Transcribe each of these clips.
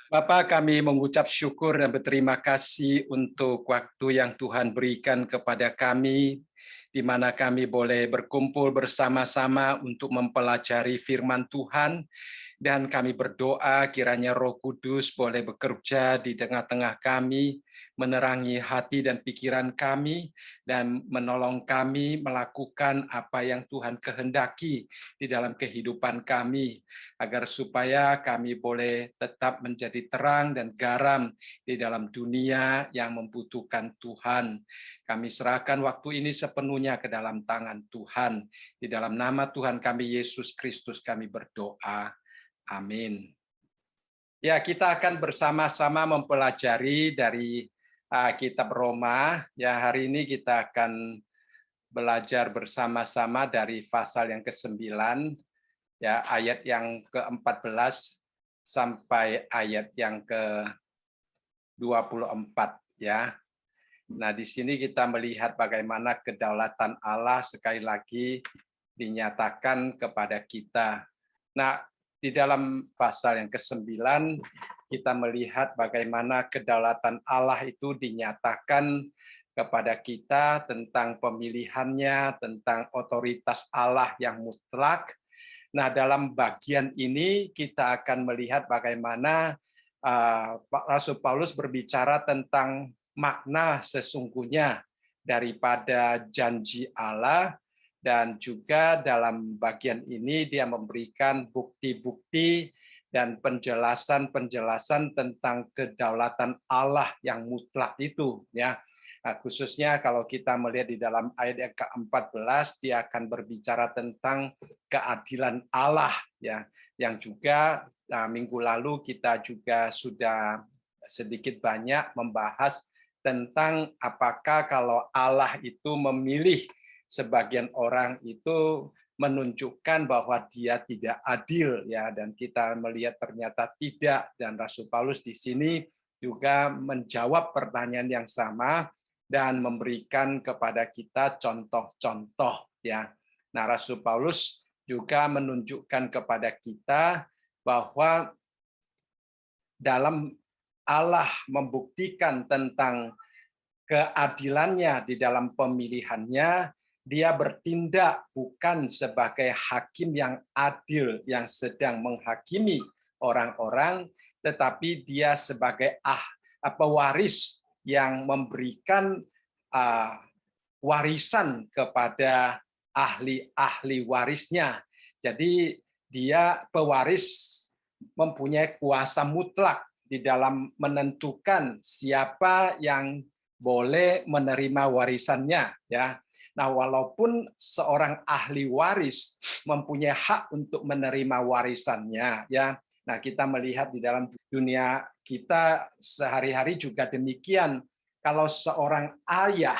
Bapak, kami mengucap syukur dan berterima kasih untuk waktu yang Tuhan berikan kepada kami, di mana kami boleh berkumpul bersama-sama untuk mempelajari firman Tuhan, dan kami berdoa kiranya Roh Kudus boleh bekerja di tengah-tengah kami, menerangi hati dan pikiran kami, dan menolong kami melakukan apa yang Tuhan kehendaki di dalam kehidupan kami, agar supaya kami boleh tetap menjadi terang dan garam di dalam dunia yang membutuhkan Tuhan. Kami serahkan waktu ini sepenuhnya ke dalam tangan Tuhan. Di dalam nama Tuhan kami Yesus Kristus kami berdoa. Amin. Ya, kita akan bersama-sama mempelajari dari kitab Roma. Ya, hari ini kita akan belajar bersama-sama dari pasal yang ke-9, ya, ayat yang ke-14 sampai ayat yang ke-24, ya. Nah, di sini kita melihat bagaimana kedaulatan Allah sekali lagi dinyatakan kepada kita. Nah, di dalam pasal yang ke-9 kita melihat bagaimana kedaulatan Allah itu dinyatakan kepada kita tentang pemilihannya, tentang otoritas Allah yang mutlak. Nah, dalam bagian ini kita akan melihat bagaimana Rasul Paulus berbicara tentang makna sesungguhnya daripada janji Allah, dan juga dalam bagian ini dia memberikan bukti-bukti dan penjelasan-penjelasan tentang kedaulatan Allah yang mutlak itu, ya. Nah, khususnya kalau kita melihat di dalam ayat yang ke-14, dia akan berbicara tentang keadilan Allah, ya, yang juga minggu lalu kita juga sudah sedikit banyak membahas tentang apakah kalau Allah itu memilih sebagian orang itu menunjukkan bahwa dia tidak adil, ya, dan kita melihat ternyata tidak, dan Rasul Paulus di sini juga menjawab pertanyaan yang sama dan memberikan kepada kita contoh-contoh, ya. Nah, Rasul Paulus juga menunjukkan kepada kita bahwa dalam Allah membuktikan tentang keadilannya di dalam pemilihannya, dia bertindak bukan sebagai hakim yang adil yang sedang menghakimi orang-orang, tetapi dia sebagai pewaris yang memberikan warisan kepada ahli-ahli warisnya. Jadi dia pewaris mempunyai kuasa mutlak di dalam menentukan siapa yang boleh menerima warisannya, ya. Nah, walaupun seorang ahli waris mempunyai hak untuk menerima warisannya, ya. Nah, kita melihat di dalam dunia kita sehari-hari juga demikian. Kalau seorang ayah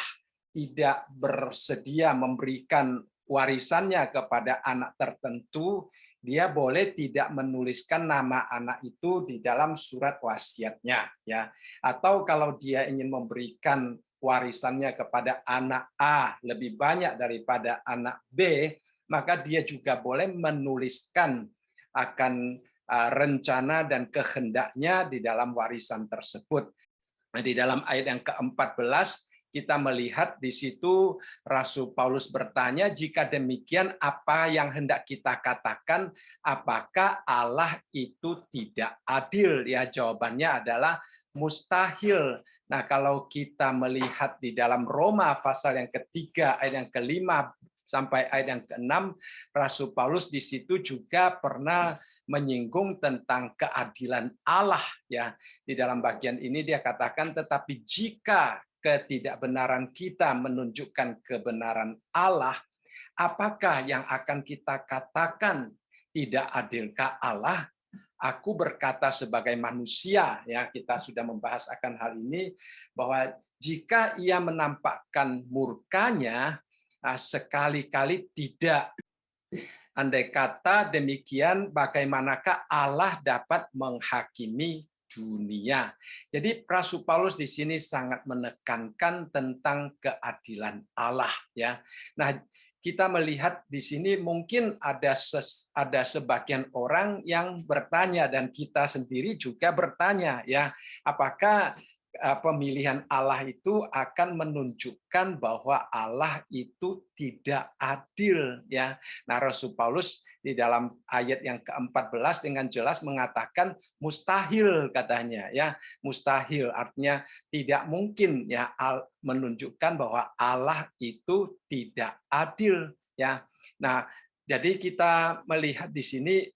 tidak bersedia memberikan warisannya kepada anak tertentu, dia boleh tidak menuliskan nama anak itu di dalam surat wasiatnya, ya. Atau kalau dia ingin memberikan warisannya kepada anak A lebih banyak daripada anak B, maka dia juga boleh menuliskan akan rencana dan kehendaknya di dalam warisan tersebut. Nah, di dalam ayat yang ke-14 kita melihat di situ Rasul Paulus bertanya, jika demikian apa yang hendak kita katakan, apakah Allah itu tidak adil? Ya, jawabannya adalah mustahil. Nah, kalau kita melihat di dalam Roma pasal yang ketiga ayat yang kelima sampai ayat yang ke-6, Rasul Paulus di situ juga pernah menyinggung tentang keadilan Allah, ya. Di dalam bagian ini dia katakan, tetapi jika ketidakbenaran kita menunjukkan kebenaran Allah, apakah yang akan kita katakan? Tidak adilkah Allah? Aku berkata sebagai manusia, ya, kita sudah membahas akan hal ini, bahwa jika ia menampakkan murkanya, sekali-kali tidak. Andai kata demikian, bagaimanakah Allah dapat menghakimi dunia? Jadi Rasul Paulus di sini sangat menekankan tentang keadilan Allah, ya. Nah, kita melihat di sini mungkin ada sebagian orang yang bertanya, dan kita sendiri juga bertanya, ya, apakah pemilihan Allah itu akan menunjukkan bahwa Allah itu tidak adil, ya. Nah, Rasul Paulus di dalam ayat yang ke-14 dengan jelas mengatakan mustahil, katanya, ya. Mustahil artinya tidak mungkin, ya, menunjukkan bahwa Allah itu tidak adil, ya. Nah, jadi kita melihat di sini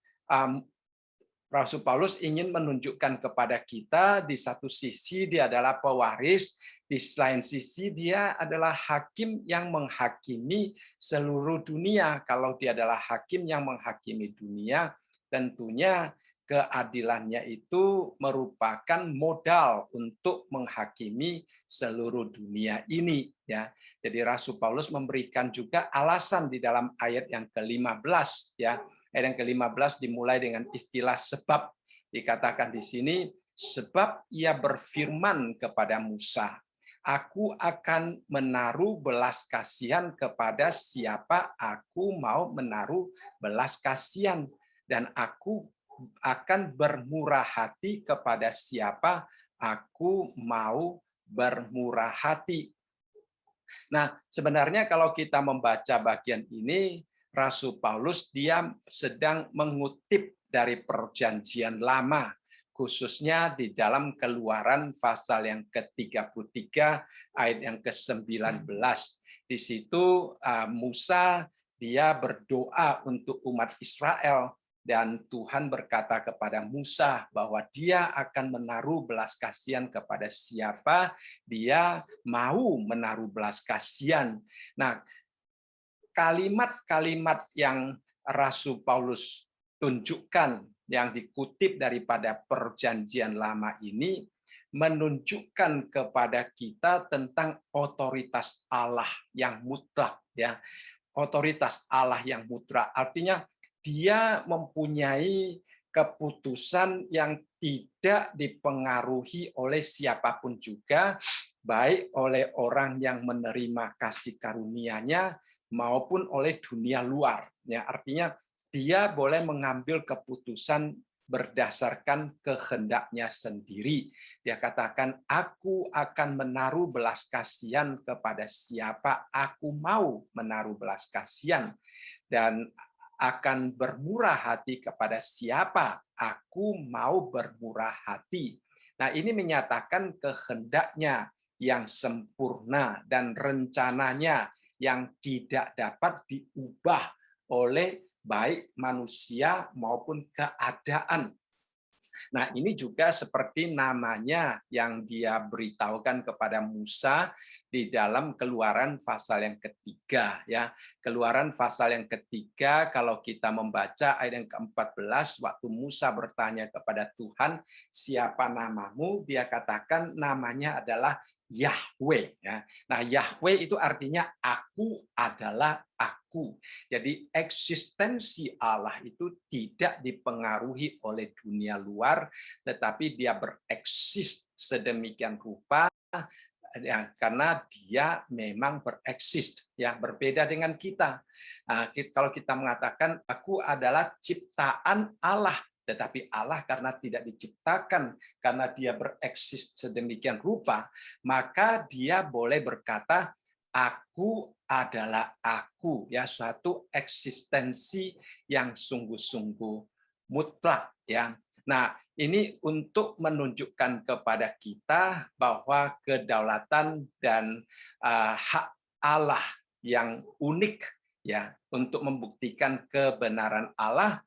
Rasul Paulus ingin menunjukkan kepada kita, di satu sisi dia adalah pewaris, di lain sisi dia adalah hakim yang menghakimi seluruh dunia. Kalau dia adalah hakim yang menghakimi dunia, tentunya keadilannya itu merupakan modal untuk menghakimi seluruh dunia ini, ya. Jadi Rasul Paulus memberikan juga alasan di dalam ayat yang ke-15, ya. Ayat yang ke-15 dimulai dengan istilah sebab. Dikatakan di sini, sebab ia berfirman kepada Musa, aku akan menaruh belas kasihan kepada siapa aku mau menaruh belas kasihan, dan aku akan bermurah hati kepada siapa aku mau bermurah hati. Nah, sebenarnya kalau kita membaca bagian ini, Rasul Paulus dia sedang mengutip dari Perjanjian Lama, khususnya di dalam Keluaran pasal yang ke-33 ayat yang ke-19. Di situ Musa dia berdoa untuk umat Israel, dan Tuhan berkata kepada Musa bahwa dia akan menaruh belas kasihan kepada siapa dia mau menaruh belas kasihan. Nah, kalimat-kalimat yang Rasul Paulus tunjukkan yang dikutip daripada Perjanjian Lama ini menunjukkan kepada kita tentang otoritas Allah yang mutlak, ya. Otoritas Allah yang mutlak artinya dia mempunyai keputusan yang tidak dipengaruhi oleh siapapun juga, baik oleh orang yang menerima kasih karunia-Nya maupun oleh dunia luar. Ya, artinya dia boleh mengambil keputusan berdasarkan kehendaknya sendiri. Dia katakan, aku akan menaruh belas kasihan kepada siapa aku mau menaruh belas kasihan, dan akan bermurah hati kepada siapa aku mau bermurah hati. Nah, ini menyatakan kehendaknya yang sempurna dan rencananya yang tidak dapat diubah oleh baik manusia maupun keadaan. Nah, ini juga seperti namanya yang dia beritahukan kepada Musa di dalam Keluaran pasal yang ketiga, ya. Keluaran pasal yang ketiga, kalau kita membaca ayat yang ke-14, waktu Musa bertanya kepada Tuhan, siapa namamu? Dia katakan namanya adalah Yahweh, ya. Nah, Yahweh itu artinya aku adalah aku. Jadi eksistensi Allah itu tidak dipengaruhi oleh dunia luar, tetapi dia bereksis sedemikian rupa, ya, karena dia memang bereksis, ya, berbeda dengan kita. Nah, kalau kita mengatakan aku adalah ciptaan Allah, tetapi Allah karena tidak diciptakan, karena dia bereksis sedemikian rupa, maka dia boleh berkata aku adalah aku, ya, suatu eksistensi yang sungguh-sungguh mutlak, ya. Nah, ini untuk menunjukkan kepada kita bahwa kedaulatan dan hak Allah yang unik, ya, untuk membuktikan kebenaran Allah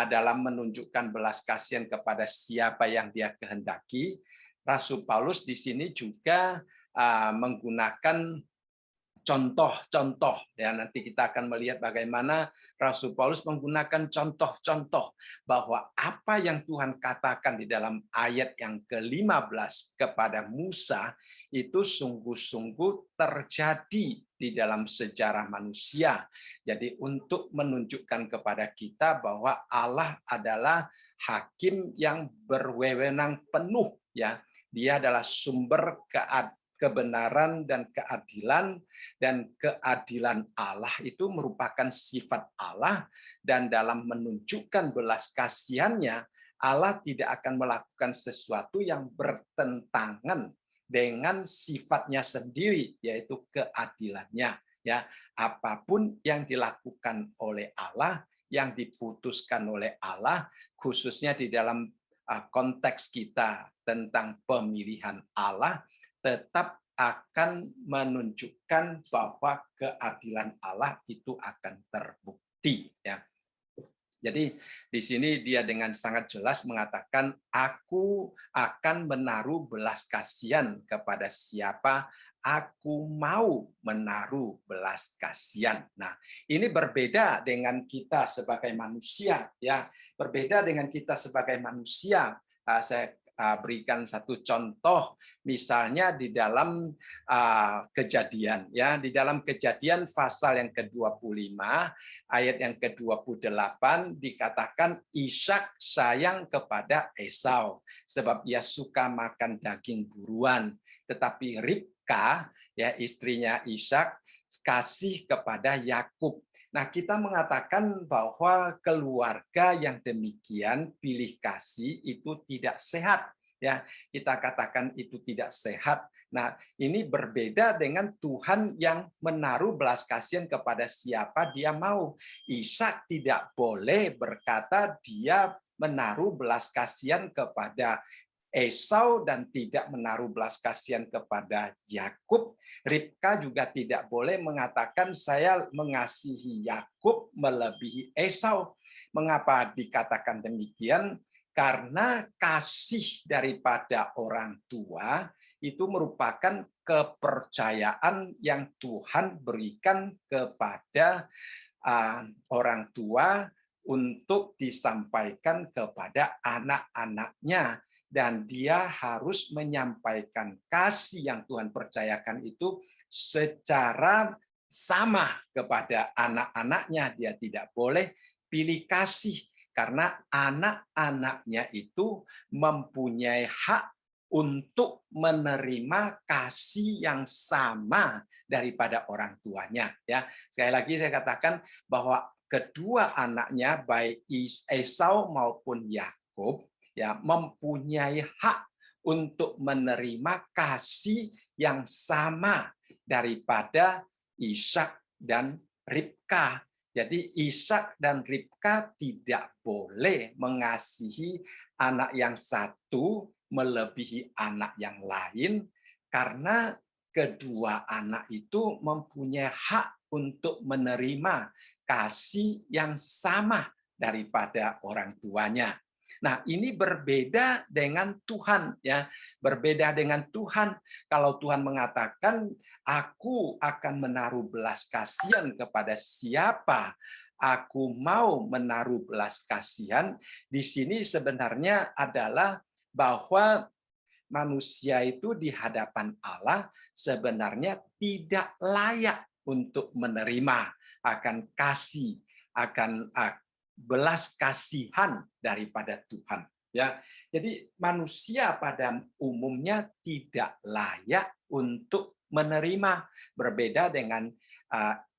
dalam menunjukkan belas kasihan kepada siapa yang dia kehendaki. Rasul Paulus di sini juga menggunakan contoh-contoh, ya. Nanti kita akan melihat bagaimana Rasul Paulus menggunakan contoh-contoh bahwa apa yang Tuhan katakan di dalam ayat yang ke-15 kepada Musa itu sungguh-sungguh terjadi di dalam sejarah manusia. Jadi untuk menunjukkan kepada kita bahwa Allah adalah hakim yang berwenang penuh, ya. Dia adalah sumber kebenaran dan keadilan Allah itu merupakan sifat Allah, dan dalam menunjukkan belas kasihannya Allah tidak akan melakukan sesuatu yang bertentangan dengan sifatnya sendiri, yaitu keadilannya. Ya, apapun yang dilakukan oleh Allah, yang diputuskan oleh Allah, khususnya di dalam konteks kita tentang pemilihan Allah, tetap akan menunjukkan bahwa keadilan Allah itu akan terbukti. Ya. Jadi di sini dia dengan sangat jelas mengatakan, aku akan menaruh belas kasihan kepada siapa aku mau menaruh belas kasihan. Nah, ini berbeda dengan kita sebagai manusia, ya. Berbeda dengan kita sebagai manusia. Saya berikan satu contoh, misalnya di dalam Kejadian, ya, di dalam Kejadian pasal yang ke-25 ayat yang ke-28 dikatakan Ishak sayang kepada Esau sebab ia suka makan daging buruan, tetapi Ribka, ya, istrinya Ishak, kasih kepada Yakub. Nah, kita mengatakan bahwa keluarga yang demikian pilih kasih itu tidak sehat, ya. Kita katakan itu tidak sehat. Nah, ini berbeda dengan Tuhan yang menaruh belas kasihan kepada siapa dia mau. Ishak tidak boleh berkata dia menaruh belas kasihan kepada Esau dan tidak menaruh belas kasihan kepada Yakub. Ribka juga tidak boleh mengatakan saya mengasihi Yakub melebihi Esau. Mengapa dikatakan demikian? Karena kasih daripada orang tua itu merupakan kepercayaan yang Tuhan berikan kepada orang tua untuk disampaikan kepada anak-anaknya. Dan dia harus menyampaikan kasih yang Tuhan percayakan itu secara sama kepada anak-anaknya. Dia tidak boleh pilih kasih, karena anak-anaknya itu mempunyai hak untuk menerima kasih yang sama daripada orang tuanya. Ya, sekali lagi saya katakan bahwa kedua anaknya, baik Esau maupun Yakub, ya, mempunyai hak untuk menerima kasih yang sama daripada Ishak dan Ribka. Jadi Ishak dan Ribka tidak boleh mengasihi anak yang satu melebihi anak yang lain, karena kedua anak itu mempunyai hak untuk menerima kasih yang sama daripada orang tuanya. Nah, ini berbeda dengan Tuhan, ya. Berbeda dengan Tuhan. Kalau Tuhan mengatakan, aku akan menaruh belas kasihan kepada siapa aku mau menaruh belas kasihan, di sini sebenarnya adalah bahwa manusia itu di hadapan Allah sebenarnya tidak layak untuk menerima akan kasih, akan belas kasihan daripada Tuhan, ya. Jadi manusia pada umumnya tidak layak untuk menerima, berbeda dengan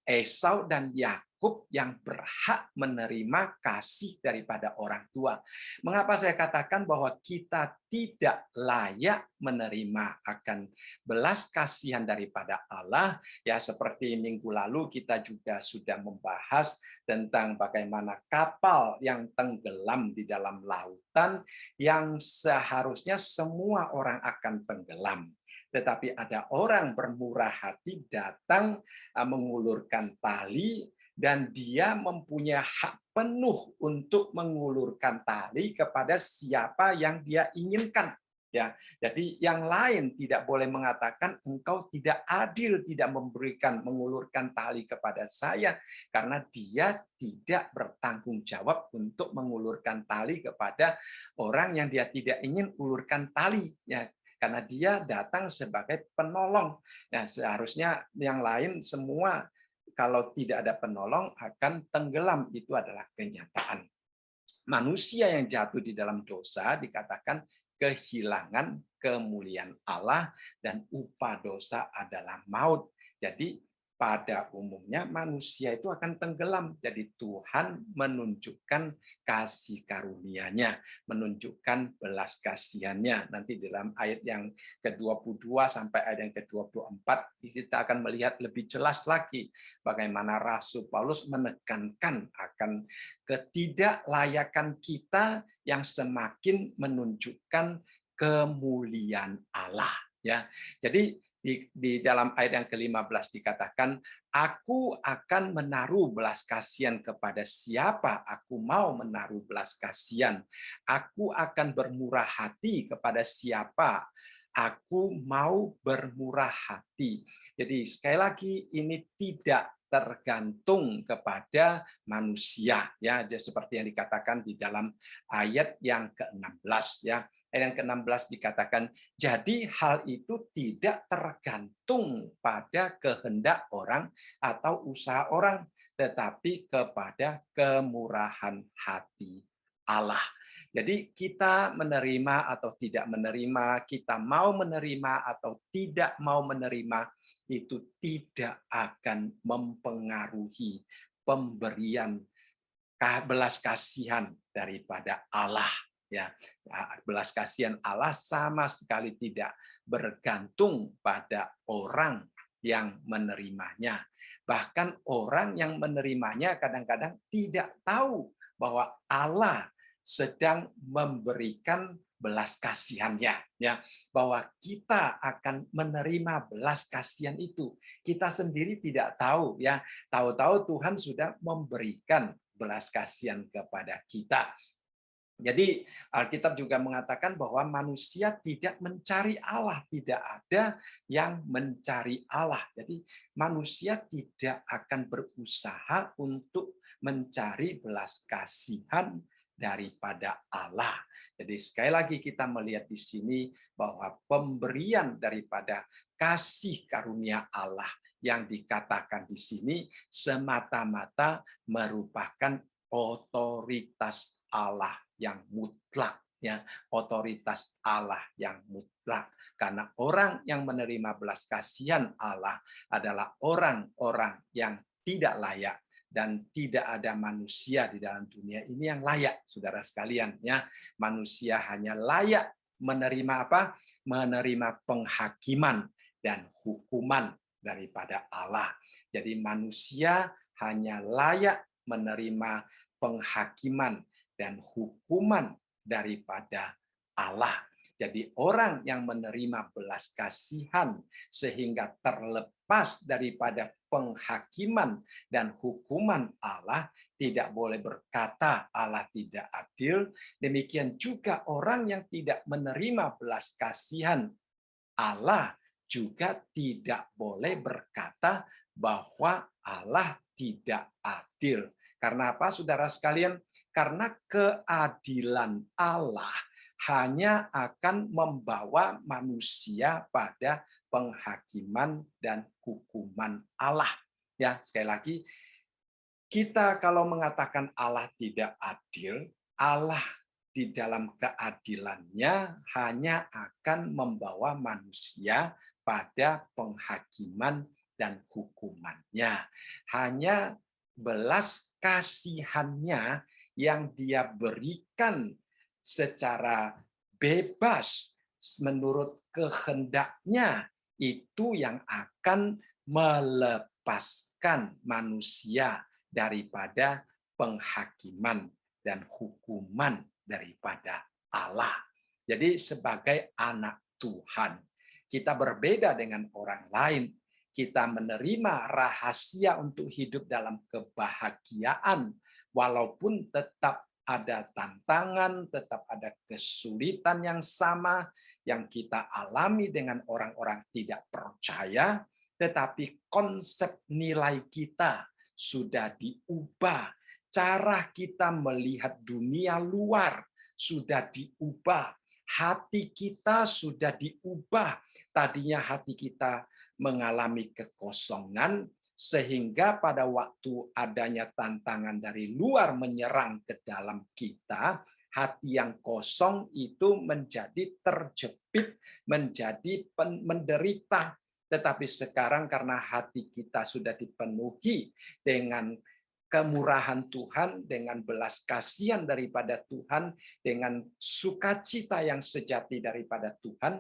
Esau dan Yakub yang berhak menerima kasih daripada orang tua. Mengapa saya katakan bahwa kita tidak layak menerima akan belas kasihan daripada Allah? Ya, seperti minggu lalu kita juga sudah membahas tentang bagaimana kapal yang tenggelam di dalam lautan yang seharusnya semua orang akan tenggelam. Tetapi ada orang bermurah hati datang mengulurkan tali, dan dia mempunyai hak penuh untuk mengulurkan tali kepada siapa yang dia inginkan. Ya, jadi yang lain tidak boleh mengatakan engkau tidak adil, tidak mengulurkan tali kepada saya, karena dia tidak bertanggung jawab untuk mengulurkan tali kepada orang yang dia tidak ingin ulurkan tali. Ya, karena dia datang sebagai penolong. Nah, seharusnya yang lain semua kalau tidak ada penolong akan tenggelam, itu adalah kenyataan. manusia yang jatuh di dalam dosa dikatakan kehilangan kemuliaan Allah dan upah dosa adalah maut. Jadi pada umumnya manusia itu akan tenggelam. Jadi Tuhan menunjukkan kasih karunia-Nya, menunjukkan belas kasihan-Nya. Nanti dalam ayat yang ke-22 sampai ayat yang ke-24 kita akan melihat lebih jelas lagi bagaimana Rasul Paulus menekankan akan ketidaklayakan kita yang semakin menunjukkan kemuliaan Allah, ya. Jadi di dalam ayat yang ke-15 dikatakan, aku akan menaruh belas kasihan kepada siapa aku mau menaruh belas kasihan. Aku akan bermurah hati kepada siapa aku mau bermurah hati. Jadi sekali lagi ini tidak tergantung kepada manusia, ya, seperti yang dikatakan di dalam ayat yang ke-16, ya. Ayat yang ke-16 dikatakan, jadi hal itu tidak tergantung pada kehendak orang atau usaha orang, tetapi kepada kemurahan hati Allah. Jadi kita menerima atau tidak menerima, kita mau menerima atau tidak mau menerima, itu tidak akan mempengaruhi pemberian belas kasihan daripada Allah, ya. Belas kasihan Allah sama sekali tidak bergantung pada orang yang menerimanya. Bahkan orang yang menerimanya kadang-kadang tidak tahu bahwa Allah sedang memberikan belas kasihannya, ya, bahwa kita akan menerima belas kasihan itu. Kita sendiri tidak tahu, ya. Tahu-tahu Tuhan sudah memberikan belas kasihan kepada kita. Jadi Alkitab juga mengatakan bahwa manusia tidak mencari Allah, tidak ada yang mencari Allah. Jadi manusia tidak akan berusaha untuk mencari belas kasihan daripada Allah. Jadi sekali lagi kita melihat di sini bahwa pemberian daripada kasih karunia Allah yang dikatakan di sini semata-mata merupakan otoritas Allah yang mutlak, ya, otoritas Allah yang mutlak. Karena orang yang menerima belas kasihan Allah adalah orang-orang yang tidak layak, dan tidak ada manusia di dalam dunia ini yang layak, saudara sekalian, ya. Manusia hanya layak menerima apa? Menerima penghakiman dan hukuman daripada Allah. Jadi manusia hanya layak menerima penghakiman dan hukuman daripada Allah. Jadi orang yang menerima belas kasihan sehingga terlepas daripada penghakiman dan hukuman Allah, tidak boleh berkata Allah tidak adil. Demikian juga orang yang tidak menerima belas kasihan Allah juga tidak boleh berkata bahwa Allah tidak adil. Karena apa, saudara sekalian? Karena keadilan Allah hanya akan membawa manusia pada penghakiman dan hukuman Allah. Ya, sekali lagi, kita kalau mengatakan Allah tidak adil, Allah di dalam keadilannya hanya akan membawa manusia pada penghakiman dan hukumannya. Hanya belas kasihannya yang dia berikan secara bebas menurut kehendaknya, itu yang akan melepaskan manusia daripada penghakiman dan hukuman daripada Allah. Jadi sebagai anak Tuhan, kita berbeda dengan orang lain. Kita menerima rahasia untuk hidup dalam kebahagiaan, walaupun tetap ada tantangan, tetap ada kesulitan yang sama yang kita alami dengan orang-orang tidak percaya, tetapi konsep nilai kita sudah diubah. Cara kita melihat dunia luar sudah diubah. Hati kita sudah diubah. Tadinya hati kita mengalami kekosongan, sehingga pada waktu adanya tantangan dari luar menyerang ke dalam kita, hati yang kosong itu menjadi terjepit, menjadi menderita. Tetapi sekarang karena hati kita sudah dipenuhi dengan kemurahan Tuhan, dengan belas kasihan daripada Tuhan, dengan sukacita yang sejati daripada Tuhan,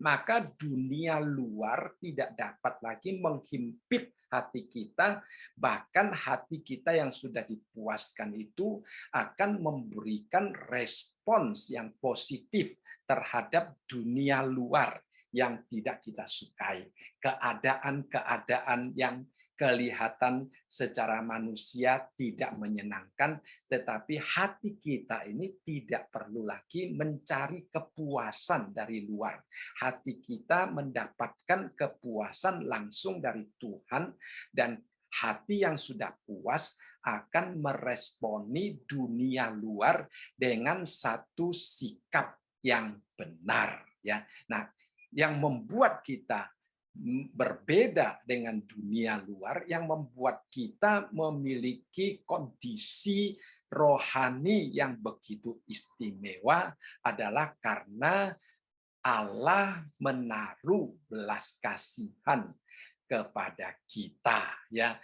maka dunia luar tidak dapat lagi menghimpit hati kita, bahkan hati kita yang sudah dipuaskan itu akan memberikan respons yang positif terhadap dunia luar yang tidak kita sukai. Keadaan-keadaan yang kelihatan secara manusia tidak menyenangkan, tetapi hati kita ini tidak perlu lagi mencari kepuasan dari luar. Hati kita mendapatkan kepuasan langsung dari Tuhan, dan hati yang sudah puas akan meresponi dunia luar dengan satu sikap yang benar, ya. Nah, yang membuat kita berbeda dengan dunia luar, yang membuat kita memiliki kondisi rohani yang begitu istimewa adalah karena Allah menaruh belas kasihan kepada kita, ya.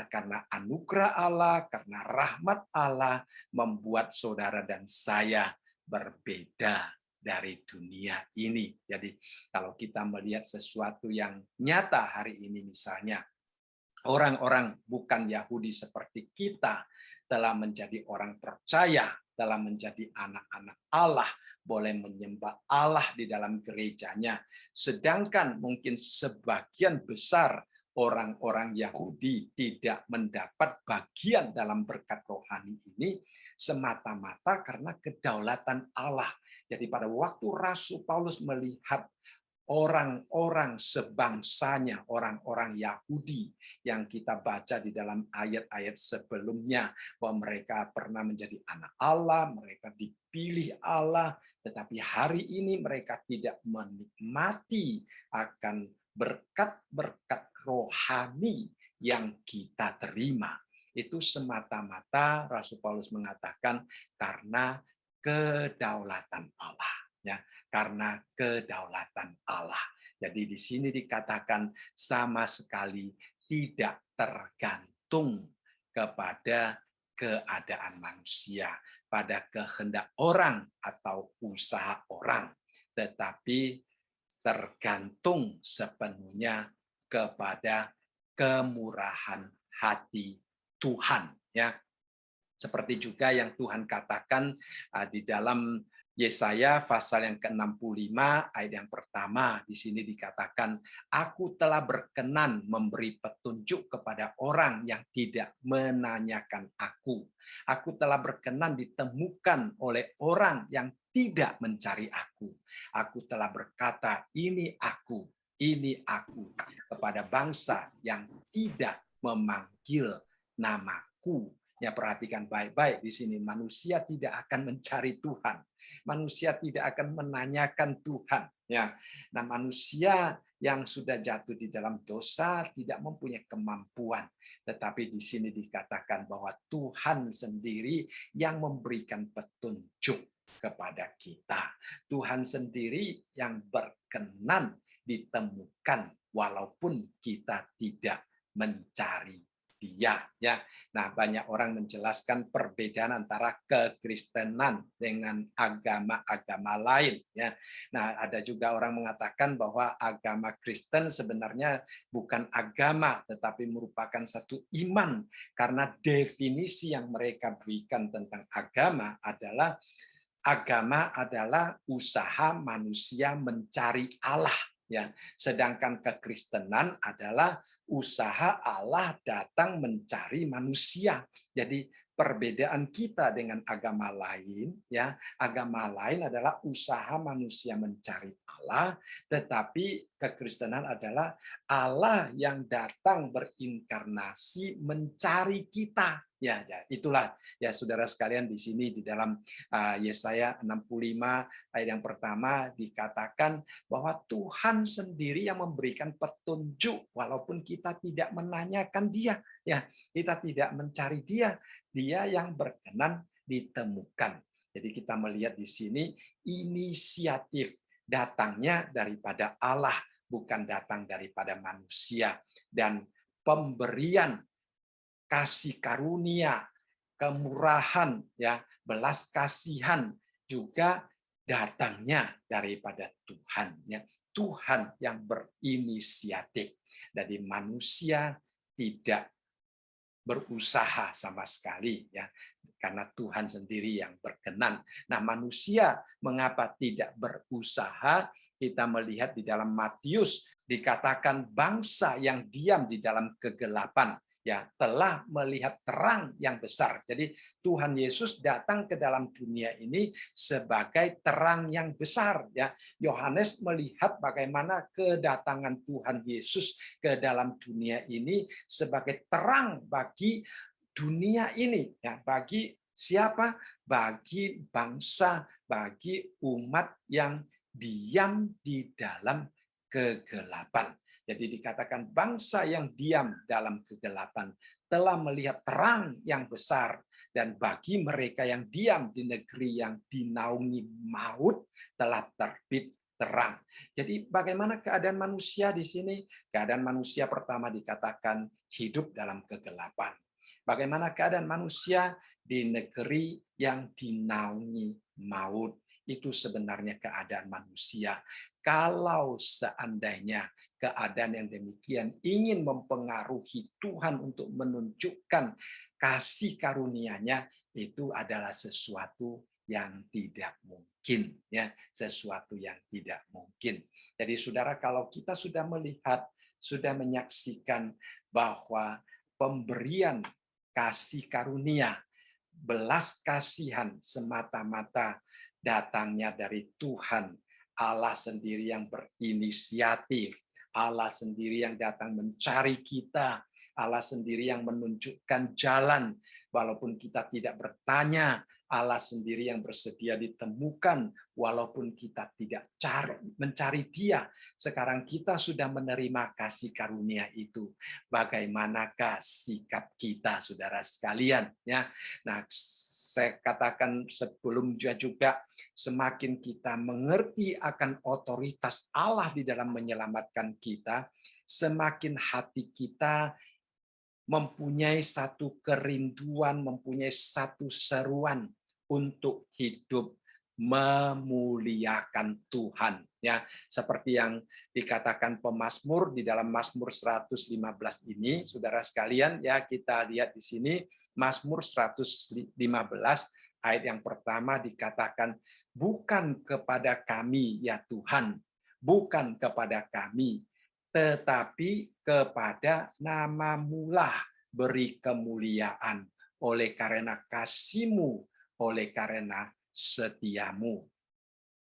Karena anugerah Allah, karena rahmat Allah membuat saudara dan saya berbeda dari dunia ini. Jadi kalau kita melihat sesuatu yang nyata hari ini, misalnya orang-orang bukan Yahudi seperti kita telah menjadi orang percaya, telah menjadi anak-anak Allah, boleh menyembah Allah di dalam gerejanya. Sedangkan mungkin sebagian besar orang-orang Yahudi tidak mendapat bagian dalam berkat rohani ini semata-mata karena kedaulatan Allah. Jadi pada waktu Rasul Paulus melihat orang-orang sebangsanya, orang-orang Yahudi yang kita baca di dalam ayat-ayat sebelumnya, bahwa mereka pernah menjadi anak Allah, mereka dipilih Allah, tetapi hari ini mereka tidak menikmati akan berkat-berkat rohani yang kita terima. Itu semata-mata Rasul Paulus mengatakan karena kedaulatan Allah, ya, karena kedaulatan Allah. Jadi di sini dikatakan sama sekali tidak tergantung kepada keadaan manusia, pada kehendak orang atau usaha orang, tetapi tergantung sepenuhnya kepada kemurahan hati Tuhan, ya. Seperti juga yang Tuhan katakan di dalam Yesaya pasal yang ke-65 ayat yang pertama, di sini dikatakan, aku telah berkenan memberi petunjuk kepada orang yang tidak menanyakan aku. Aku telah berkenan ditemukan oleh orang yang tidak mencari aku. Aku telah berkata, ini aku kepada bangsa yang tidak memanggil namaku. Ya, perhatikan baik-baik di sini, manusia tidak akan mencari Tuhan. Manusia tidak akan menanyakan Tuhan, ya. Nah, manusia yang sudah jatuh di dalam dosa tidak mempunyai kemampuan, tetapi di sini dikatakan bahwa Tuhan sendiri yang memberikan petunjuk kepada kita. Tuhan sendiri yang berkenan ditemukan walaupun kita tidak mencari Dia, ya. Nah, banyak orang menjelaskan perbedaan antara kekristenan dengan agama-agama lain, ya. Nah, ada juga orang mengatakan bahwa agama Kristen sebenarnya bukan agama tetapi merupakan satu iman, karena definisi yang mereka berikan tentang agama adalah usaha manusia mencari Allah, ya. Sedangkan kekristenan adalah usaha Allah datang mencari manusia. Jadi perbedaan kita dengan agama lain, ya, agama lain adalah usaha manusia mencari Allah, tetapi kekristenan adalah Allah yang datang berinkarnasi mencari kita. Ya, ya, itulah ya saudara sekalian di sini di dalam Yesaya 65 ayat yang pertama dikatakan bahwa Tuhan sendiri yang memberikan petunjuk walaupun kita tidak menanyakan Dia, ya, kita tidak mencari Dia, Dia yang berkenan ditemukan. Jadi kita melihat di sini inisiatif datangnya daripada Allah, bukan datang daripada manusia, dan pemberian kasih karunia, kemurahan, ya, belas kasihan juga datangnya daripada Tuhan, ya. Tuhan yang berinisiatif. Jadi manusia tidak berusaha sama sekali, ya, karena Tuhan sendiri yang berkenan. Nah, manusia mengapa tidak berusaha? Kita melihat di dalam Matius dikatakan bangsa yang diam di dalam kegelapan, ya, telah melihat terang yang besar. Jadi Tuhan Yesus datang ke dalam dunia ini sebagai terang yang besar, ya. Yohanes melihat bagaimana kedatangan Tuhan Yesus ke dalam dunia ini sebagai terang bagi dunia ini, ya, bagi siapa? Bagi bangsa, bagi umat yang diam di dalam kegelapan. Jadi dikatakan bangsa yang diam dalam kegelapan telah melihat terang yang besar, dan bagi mereka yang diam di negeri yang dinaungi maut telah terbit terang. Jadi bagaimana keadaan manusia di sini? Keadaan manusia pertama dikatakan hidup dalam kegelapan. Bagaimana keadaan manusia di negeri yang dinaungi maut? Itu sebenarnya keadaan manusia. Kalau seandainya keadaan yang demikian ingin mempengaruhi Tuhan untuk menunjukkan kasih karunia-Nya, itu adalah sesuatu yang tidak mungkin, ya, sesuatu yang tidak mungkin. Jadi saudara, kalau kita sudah melihat, sudah menyaksikan bahwa pemberian kasih karunia, belas kasihan semata-mata datangnya dari Tuhan, Allah sendiri yang berinisiatif, Allah sendiri yang datang mencari kita, Allah sendiri yang menunjukkan jalan, walaupun kita tidak bertanya, Allah sendiri yang bersedia ditemukan, walaupun kita tidak mencari Dia. Sekarang kita sudah menerima kasih karunia itu. Bagaimanakah sikap kita, saudara sekalian? Ya, nah, saya katakan sebelumnya juga, semakin kita mengerti akan otoritas Allah di dalam menyelamatkan kita, semakin hati kita mempunyai satu kerinduan, mempunyai satu seruan untuk hidup memuliakan Tuhan, ya, seperti yang dikatakan pemazmur di dalam Mazmur 115 ini, saudara sekalian, ya, kita lihat di sini Mazmur 115 ayat yang pertama dikatakan, bukan kepada kami ya Tuhan, bukan kepada kami, tetapi kepada namamu lah beri kemuliaan, oleh karena kasih-Mu, oleh karena setiamu.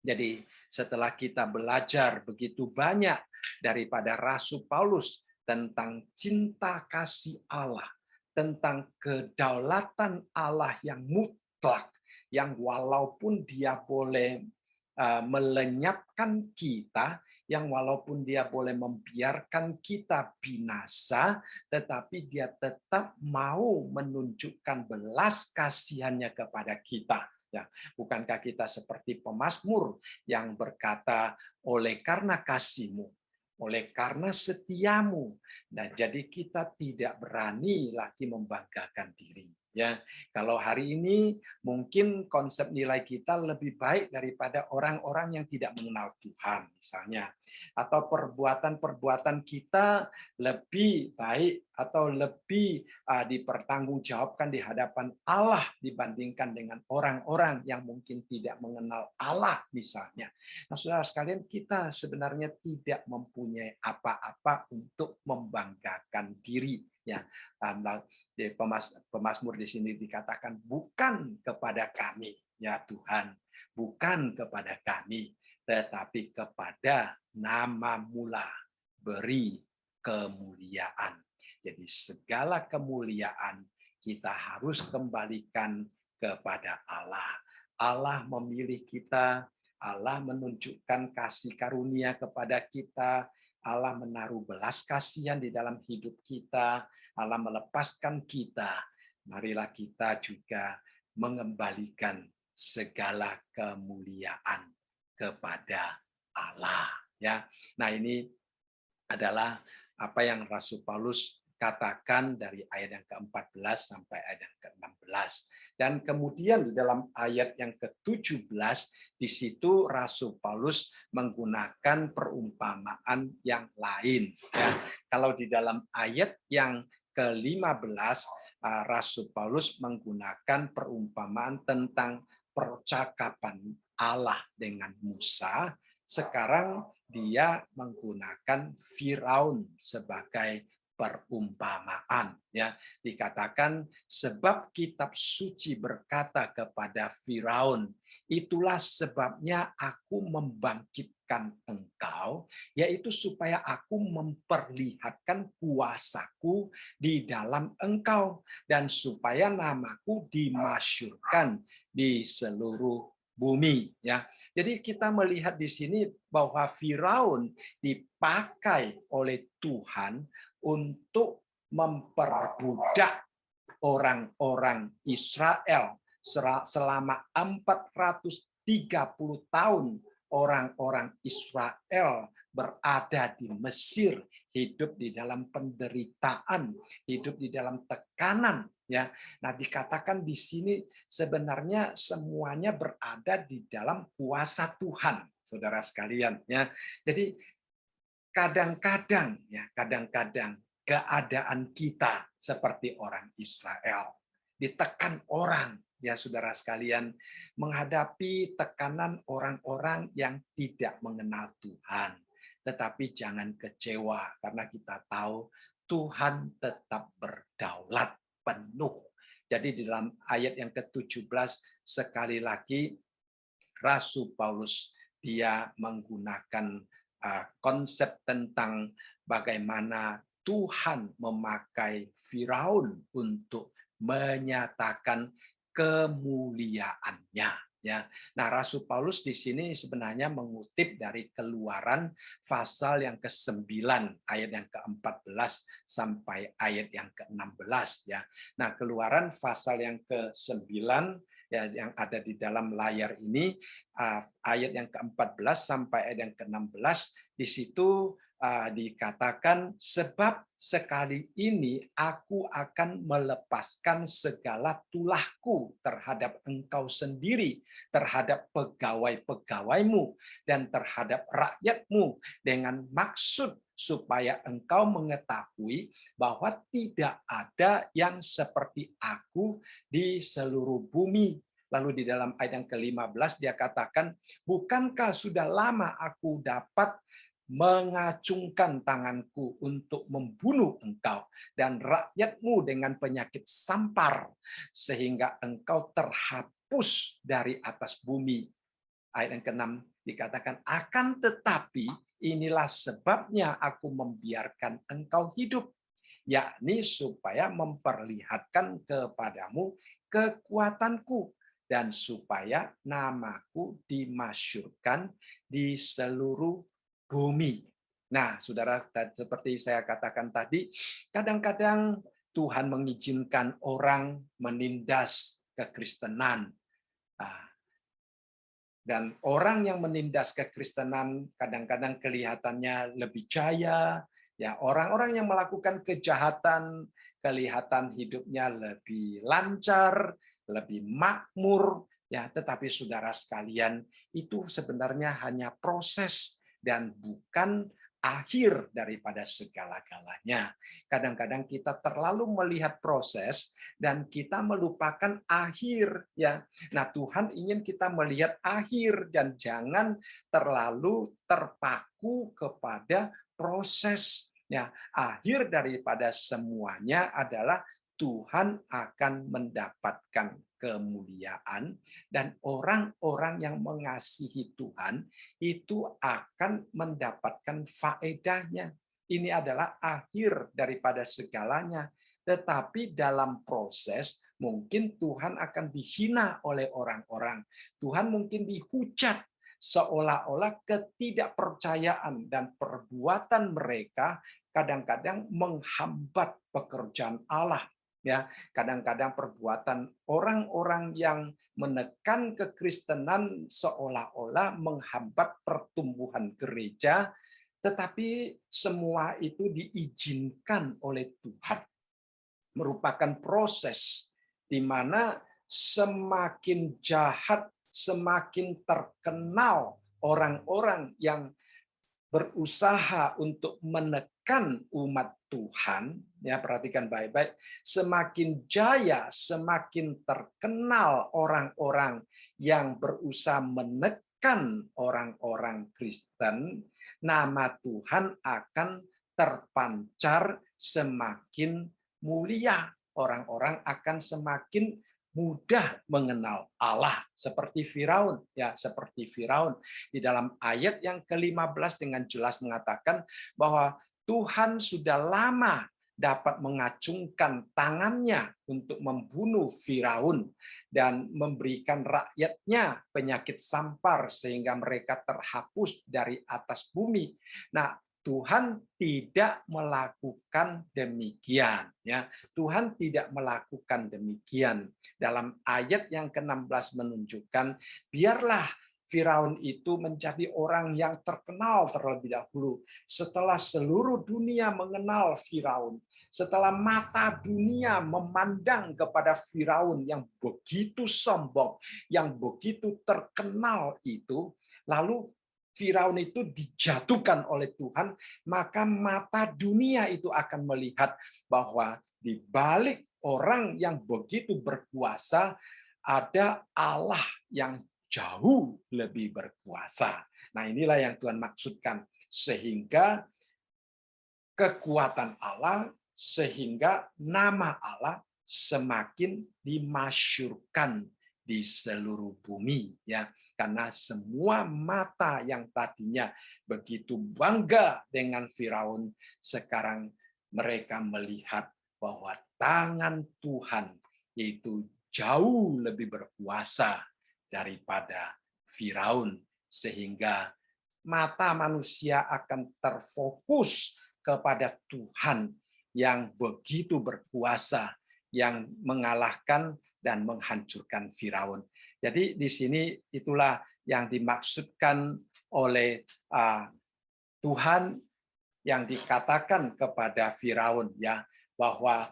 Jadi setelah kita belajar begitu banyak daripada Rasul Paulus tentang cinta kasih Allah, tentang kedaulatan Allah yang mutlak, yang walaupun Dia boleh melenyapkan kita, yang walaupun Dia boleh membiarkan kita binasa, tetapi Dia tetap mau menunjukkan belas kasihannya kepada kita. Ya, bukankah kita seperti pemazmur yang berkata, oleh karena kasih-Mu, oleh karena setiamu. Nah, jadi kita tidak berani lagi membanggakan diri. Ya, kalau hari ini mungkin konsep nilai kita lebih baik daripada orang-orang yang tidak mengenal Tuhan, misalnya, atau perbuatan-perbuatan kita lebih baik atau lebih dipertanggungjawabkan di hadapan Allah dibandingkan dengan orang-orang yang mungkin tidak mengenal Allah misalnya. Nah, saudara sekalian, kita sebenarnya tidak mempunyai apa-apa untuk membanggakan diri. Ya, di Pemasmur di sini dikatakan bukan kepada kami, ya Tuhan, bukan kepada kami, tetapi kepada nama-Mu beri kemuliaan. Jadi segala kemuliaan kita harus kembalikan kepada Allah. Allah memilih kita, Allah menunjukkan kasih karunia kepada kita, Allah menaruh belas kasihan di dalam hidup kita, Allah melepaskan kita. Marilah kita juga mengembalikan segala kemuliaan kepada Allah. Ya, nah ini adalah apa yang Rasul Paulus katakan dari ayat yang ke-14 sampai ayat yang ke-16. Dan kemudian di dalam ayat yang ke-17, di situ Rasul Paulus menggunakan perumpamaan yang lain. Ya, kalau di dalam ayat yang ke-15, Rasul Paulus menggunakan perumpamaan tentang percakapan Allah dengan Musa. Sekarang dia menggunakan Firaun sebagai perumpamaan, ya. Dikatakan sebab kitab suci berkata kepada Firaun, itulah sebabnya aku membangkitkan engkau, yaitu supaya aku memperlihatkan kuasaku di dalam engkau dan supaya namaku dimasyhurkan di seluruh bumi, ya. Jadi kita melihat di sini bahwa Firaun dipakai oleh Tuhan untuk memperbudak orang-orang Israel selama 430 tahun. Orang-orang Israel berada di Mesir, hidup di dalam penderitaan, hidup di dalam tekanan, ya. Nah, dikatakan di sini sebenarnya semuanya berada di dalam kuasa Tuhan, saudara sekalian, ya. Jadi kadang-kadang keadaan kita seperti orang Israel, ditekan orang, ya saudara sekalian, menghadapi tekanan orang-orang yang tidak mengenal Tuhan. Tetapi jangan kecewa, karena kita tahu Tuhan tetap berdaulat penuh. Jadi di dalam ayat yang ke-17 sekali lagi Rasul Paulus dia menggunakan konsep tentang bagaimana Tuhan memakai Firaun untuk menyatakan kemuliaannya, ya. Nah, Rasul Paulus di sini sebenarnya mengutip dari Keluaran pasal yang ke-9 ayat yang ke-14 sampai ayat yang ke-16, ya. Nah, Keluaran pasal yang ke-9 ya yang ada di dalam layar ini, ayat yang ke-14 sampai ayat yang ke-16, di situ dikatakan sebab sekali ini aku akan melepaskan segala tulahku terhadap engkau sendiri, terhadap pegawai-pegawaimu dan terhadap rakyatmu, dengan maksud supaya engkau mengetahui bahwa tidak ada yang seperti aku di seluruh bumi. Lalu di dalam ayat yang ke-15 dia katakan, bukankah sudah lama aku dapat mengacungkan tanganku untuk membunuh engkau dan rakyatmu dengan penyakit sampar, sehingga engkau terhapus dari atas bumi. Ayat yang ke-6 dikatakan, akan tetapi inilah sebabnya aku membiarkan engkau hidup, yakni supaya memperlihatkan kepadamu kekuatanku dan supaya namaku dimasyhurkan di seluruh bumi. Nah, saudara, seperti saya katakan tadi, kadang-kadang Tuhan mengizinkan orang menindas kekristenan. Dan orang yang menindas kekristenan kadang-kadang kelihatannya lebih jaya, ya. Orang-orang yang melakukan kejahatan kelihatan hidupnya lebih lancar, lebih makmur, ya. Tetapi saudara sekalian, itu sebenarnya hanya proses dan bukan akhir daripada segala-galanya. Kadang-kadang kita terlalu melihat proses dan kita melupakan akhir, ya. Nah, Tuhan ingin kita melihat akhir dan jangan terlalu terpaku kepada proses. Ya, akhir daripada semuanya adalah Tuhan akan mendapatkan kemuliaan, dan orang-orang yang mengasihi Tuhan itu akan mendapatkan faedahnya. Ini adalah akhir daripada segalanya. Tetapi dalam proses mungkin Tuhan akan dihina oleh orang-orang. Tuhan mungkin dihujat seolah-olah ketidakpercayaan dan perbuatan mereka kadang-kadang menghambat pekerjaan Allah. Ya, kadang-kadang perbuatan orang-orang yang menekan kekristenan seolah-olah menghambat pertumbuhan gereja, tetapi semua itu diizinkan oleh Tuhan. Merupakan proses di mana semakin jahat, semakin terkenal orang-orang yang berusaha untuk menekan umat Tuhan, ya, perhatikan baik-baik, semakin jaya, semakin terkenal orang-orang yang berusaha menekan orang-orang Kristen, nama Tuhan akan terpancar semakin mulia. Orang-orang akan semakin mudah mengenal Allah, seperti Firaun, ya, seperti Firaun. Di dalam ayat yang ke-15 dengan jelas mengatakan bahwa Tuhan sudah lama dapat mengacungkan tangannya untuk membunuh Firaun dan memberikan rakyatnya penyakit sampar sehingga mereka terhapus dari atas bumi. Nah, Tuhan tidak melakukan demikian, ya. Tuhan tidak melakukan demikian. Dalam ayat yang ke-16 menunjukkan, biarlah Firaun itu menjadi orang yang terkenal terlebih dahulu. Setelah seluruh dunia mengenal Firaun, setelah mata dunia memandang kepada Firaun yang begitu sombong, yang begitu terkenal itu, lalu Firaun itu dijatuhkan oleh Tuhan, maka mata dunia itu akan melihat bahwa di balik orang yang begitu berkuasa ada Allah yang jauh lebih berkuasa. Nah, inilah yang Tuhan maksudkan, sehingga kekuatan Allah, sehingga nama Allah semakin dimasyurkan di seluruh bumi, ya. Karena semua mata yang tadinya begitu bangga dengan Firaun, sekarang mereka melihat bahwa tangan Tuhan itu jauh lebih berkuasa daripada Firaun, sehingga mata manusia akan terfokus kepada Tuhan yang begitu berkuasa, yang mengalahkan dan menghancurkan Firaun. Jadi di sini itulah yang dimaksudkan oleh Tuhan yang dikatakan kepada Firaun, ya, bahwa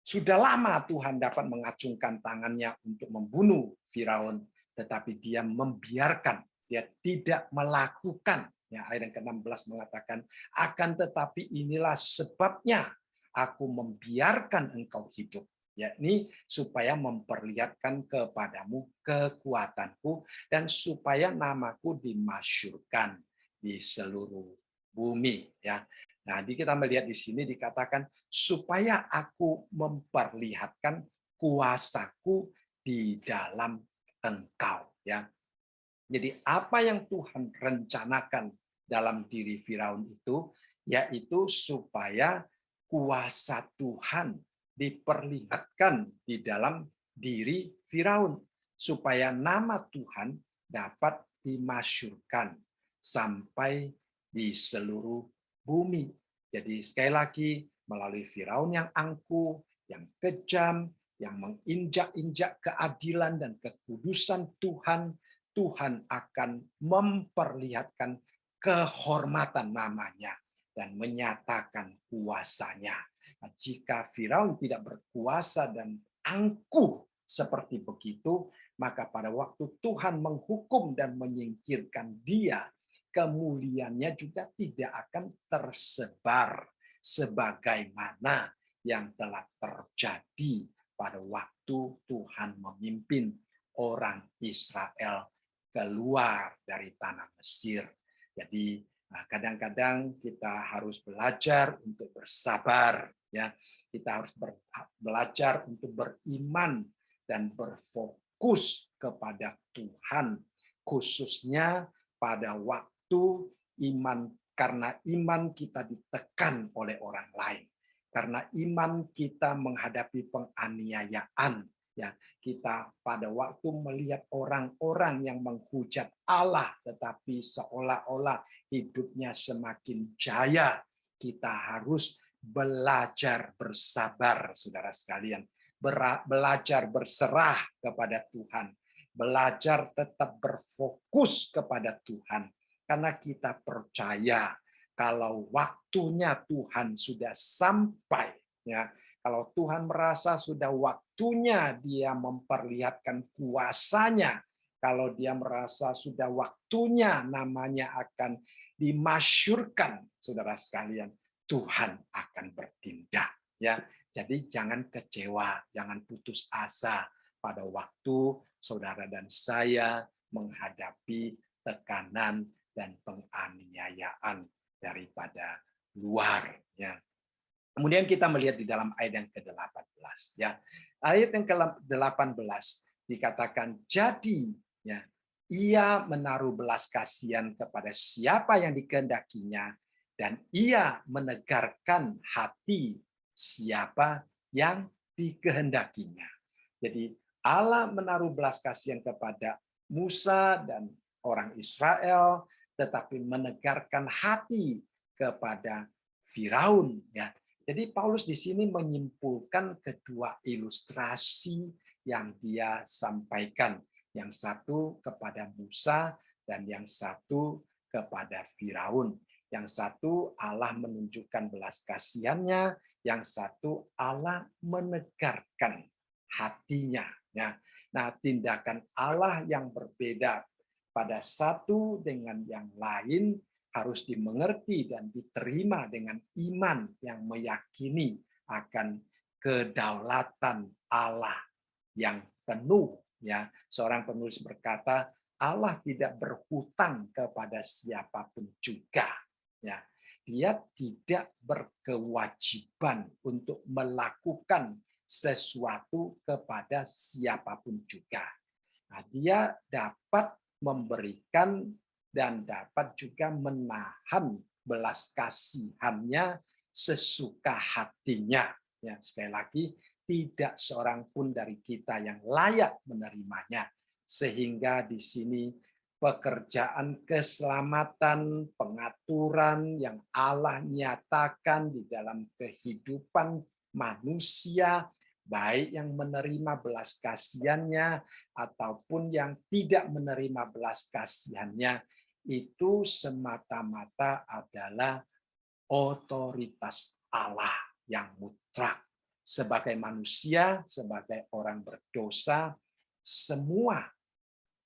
sudah lama Tuhan dapat mengacungkan tangannya untuk membunuh Firaun, tetapi dia membiarkan, dia tidak melakukan. Ya, ayat yang ke-16 mengatakan, akan tetapi inilah sebabnya aku membiarkan engkau hidup, yakni supaya memperlihatkan kepadamu kekuatanku dan supaya namaku dimasyurkan di seluruh bumi, ya. Nah, kita melihat di sini dikatakan supaya aku memperlihatkan kuasaku di dalam engkau, ya. Jadi apa yang Tuhan rencanakan dalam diri Firaun itu, yaitu supaya kuasa Tuhan diperlihatkan di dalam diri Firaun, supaya nama Tuhan dapat dimasyurkan sampai di seluruh bumi. Jadi sekali lagi, melalui Firaun yang angkuh, yang kejam, yang menginjak-injak keadilan dan kekudusan Tuhan, Tuhan akan memperlihatkan kehormatan namanya dan menyatakan kuasanya. Nah, jika Firaun tidak berkuasa dan angkuh seperti begitu, maka pada waktu Tuhan menghukum dan menyingkirkan dia, kemuliaannya juga tidak akan tersebar sebagaimana yang telah terjadi pada waktu Tuhan memimpin orang Israel keluar dari tanah Mesir. Jadi kadang-kadang kita harus belajar untuk bersabar, ya. Kita harus belajar untuk beriman dan berfokus kepada Tuhan, khususnya pada waktu iman, karena iman kita ditekan oleh orang lain, karena iman kita menghadapi penganiayaan, ya. Kita pada waktu melihat orang-orang yang menghujat Allah tetapi seolah-olah hidupnya semakin jaya, kita harus belajar bersabar, saudara sekalian, belajar berserah kepada Tuhan, belajar tetap berfokus kepada Tuhan, karena kita percaya kalau waktunya Tuhan sudah sampai, ya, kalau Tuhan merasa sudah waktunya Dia memperlihatkan kuasanya, kalau Dia merasa sudah waktunya namanya akan dimasyurkan, saudara sekalian, Tuhan akan bertindak, ya. Jadi jangan kecewa, jangan putus asa pada waktu saudara dan saya menghadapi tekanan dan penganiayaan daripada luar, ya. Kemudian kita melihat di dalam ayat yang ke-18, ya. Ayat yang ke-18 dikatakan, jadi, ya, ia menaruh belas kasihan kepada siapa yang dikehendakinya, dan ia menegarkan hati siapa yang dikehendakinya. Jadi Allah menaruh belas kasihan kepada Musa dan orang Israel, tetapi menegarkan hati kepada Firaun. Ya. Jadi Paulus di sini menyimpulkan kedua ilustrasi yang dia sampaikan. Yang satu kepada Musa dan yang satu kepada Firaun. Yang satu Allah menunjukkan belas kasihannya, yang satu Allah menegarkan hatinya. Ya. Nah, tindakan Allah yang berbeda pada satu dengan yang lain harus dimengerti dan diterima dengan iman yang meyakini akan kedaulatan Allah yang penuh. Ya, seorang penulis berkata, Allah tidak berhutang kepada siapapun juga. Ya, dia tidak berkewajiban untuk melakukan sesuatu kepada siapapun juga. Nah, dia dapat memberikan dan dapat juga menahan belas kasihannya sesuka hatinya. Ya, sekali lagi, tidak seorang pun dari kita yang layak menerimanya. Sehingga di sini pekerjaan keselamatan, pengaturan yang Allah nyatakan di dalam kehidupan manusia, baik yang menerima belas kasihannya ataupun yang tidak menerima belas kasihannya, itu semata-mata adalah otoritas Allah yang mutlak. Sebagai manusia, sebagai orang berdosa, semua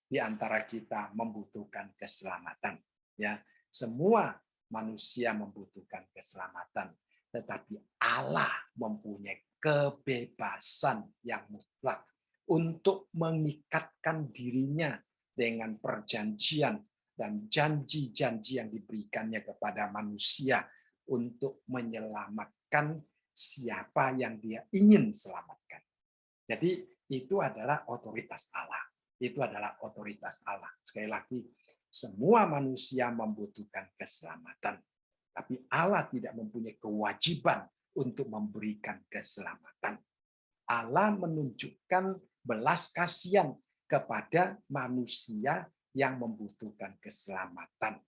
di antara kita membutuhkan keselamatan. Ya, semua manusia membutuhkan keselamatan, tetapi Allah mempunyai kebebasan yang mutlak untuk mengikatkan dirinya dengan perjanjian dan janji-janji yang diberikannya kepada manusia untuk menyelamatkan siapa yang dia ingin selamatkan. Jadi itu adalah otoritas Allah. Itu adalah otoritas Allah. Sekali lagi, semua manusia membutuhkan keselamatan. Tapi Allah tidak mempunyai kewajiban untuk memberikan keselamatan. Allah menunjukkan belas kasihan kepada manusia yang membutuhkan keselamatan.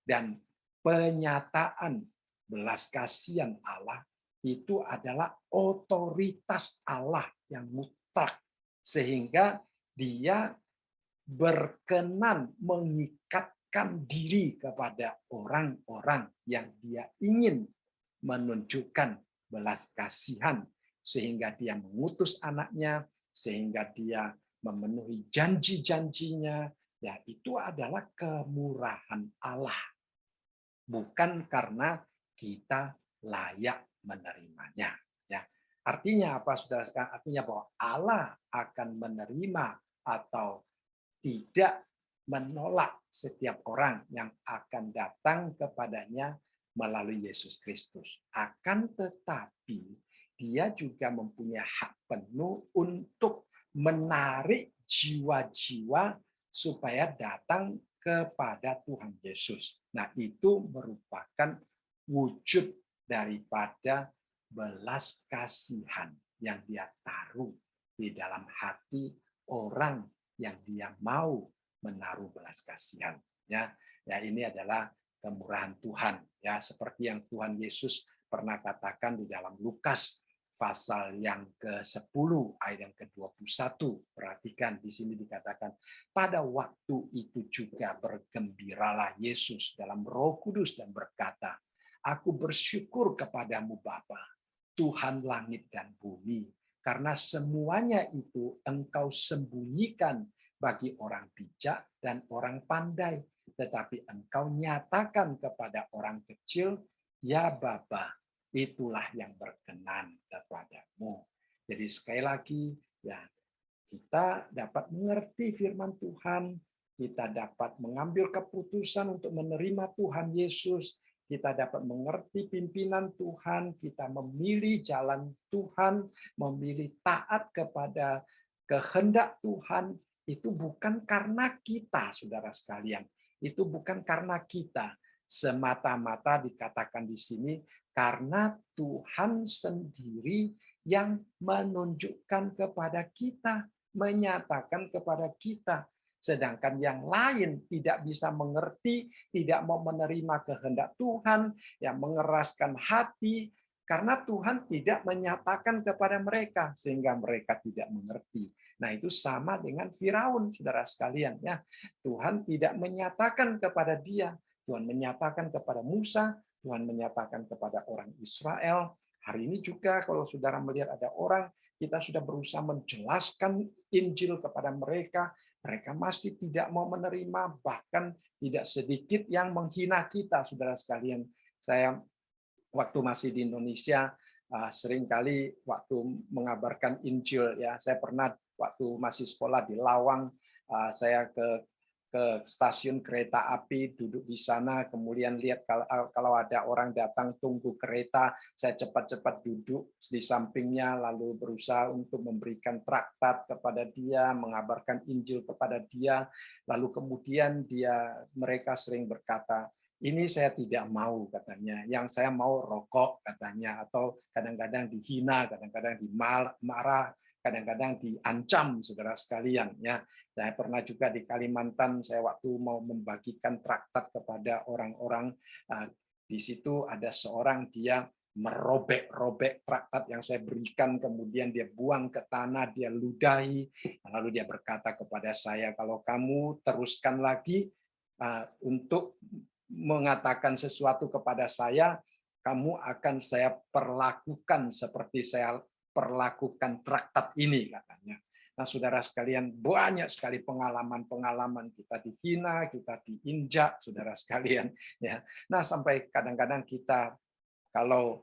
Dan penyataan belas kasihan Allah itu adalah otoritas Allah yang mutlak. Sehingga dia berkenan mengikatkan diri kepada orang-orang yang dia ingin menunjukkan belas kasihan, sehingga dia mengutus anaknya, sehingga dia memenuhi janji-janjinya, ya itu adalah kemurahan Allah, bukan karena kita layak menerimanya. Ya, artinya apa, saudara? Artinya bahwa Allah akan menerima atau tidak menolak setiap orang yang akan datang kepadanya melalui Yesus Kristus. Akan tetapi dia juga mempunyai hak penuh untuk menarik jiwa-jiwa supaya datang kepada Tuhan Yesus. Nah, itu merupakan wujud daripada belas kasihan yang dia taruh di dalam hati orang yang dia mau menaruh belas kasihan. Ya, ini adalah kemurahan Tuhan. Ya, seperti yang Tuhan Yesus pernah katakan di dalam Lukas pasal yang ke-10 ayat yang ke-21. Perhatikan di sini dikatakan, pada waktu itu juga bergembiralah Yesus dalam Roh Kudus dan berkata, aku bersyukur kepadamu Bapa, Tuhan langit dan bumi, karena semuanya itu Engkau sembunyikan bagi orang bijak dan orang pandai, tetapi Engkau nyatakan kepada orang kecil, ya Bapa, itulah yang berkenan kepadamu. Jadi sekali lagi, ya, kita dapat mengerti firman Tuhan, kita dapat mengambil keputusan untuk menerima Tuhan Yesus, kita dapat mengerti pimpinan Tuhan, kita memilih jalan Tuhan, memilih taat kepada kehendak Tuhan, itu bukan karena kita, saudara sekalian. Itu bukan karena kita. Semata-mata dikatakan di sini, karena Tuhan sendiri yang menunjukkan kepada kita, menyatakan kepada kita. Sedangkan yang lain tidak bisa mengerti, tidak mau menerima kehendak Tuhan, yang mengeraskan hati, karena Tuhan tidak menyatakan kepada mereka, sehingga mereka tidak mengerti. Nah, itu sama dengan Firaun, saudara sekalian. Ya, Tuhan tidak menyatakan kepada dia, Tuhan menyatakan kepada Musa, Tuhan menyatakan kepada orang Israel. Hari ini juga kalau saudara melihat ada orang, kita sudah berusaha menjelaskan Injil kepada mereka, mereka masih tidak mau menerima, bahkan tidak sedikit yang menghina kita, saudara sekalian. Saya waktu masih di Indonesia, seringkali waktu mengabarkan Injil, ya, saya pernah waktu masih sekolah di Lawang, saya ke stasiun kereta api, duduk di sana, kemudian lihat kalau ada orang datang tunggu kereta, saya cepat-cepat duduk di sampingnya, lalu berusaha untuk memberikan traktat kepada dia, mengabarkan Injil kepada dia, lalu kemudian mereka sering berkata, ini saya tidak mau, katanya, yang saya mau rokok, katanya, atau kadang-kadang dihina, kadang-kadang dimarah, kadang-kadang diancam, saudara sekalian, ya. Saya pernah juga di Kalimantan, saya waktu mau membagikan traktat kepada orang-orang, di situ ada seorang, dia merobek-robek traktat yang saya berikan, kemudian dia buang ke tanah, dia ludahi, lalu dia berkata kepada saya, kalau kamu teruskan lagi untuk mengatakan sesuatu kepada saya, kamu akan saya perlakukan seperti saya perlakukan traktat ini, katanya. Nah, saudara sekalian, banyak sekali pengalaman-pengalaman kita dihina, kita diinjak, saudara sekalian. Ya, nah sampai kadang-kadang kita kalau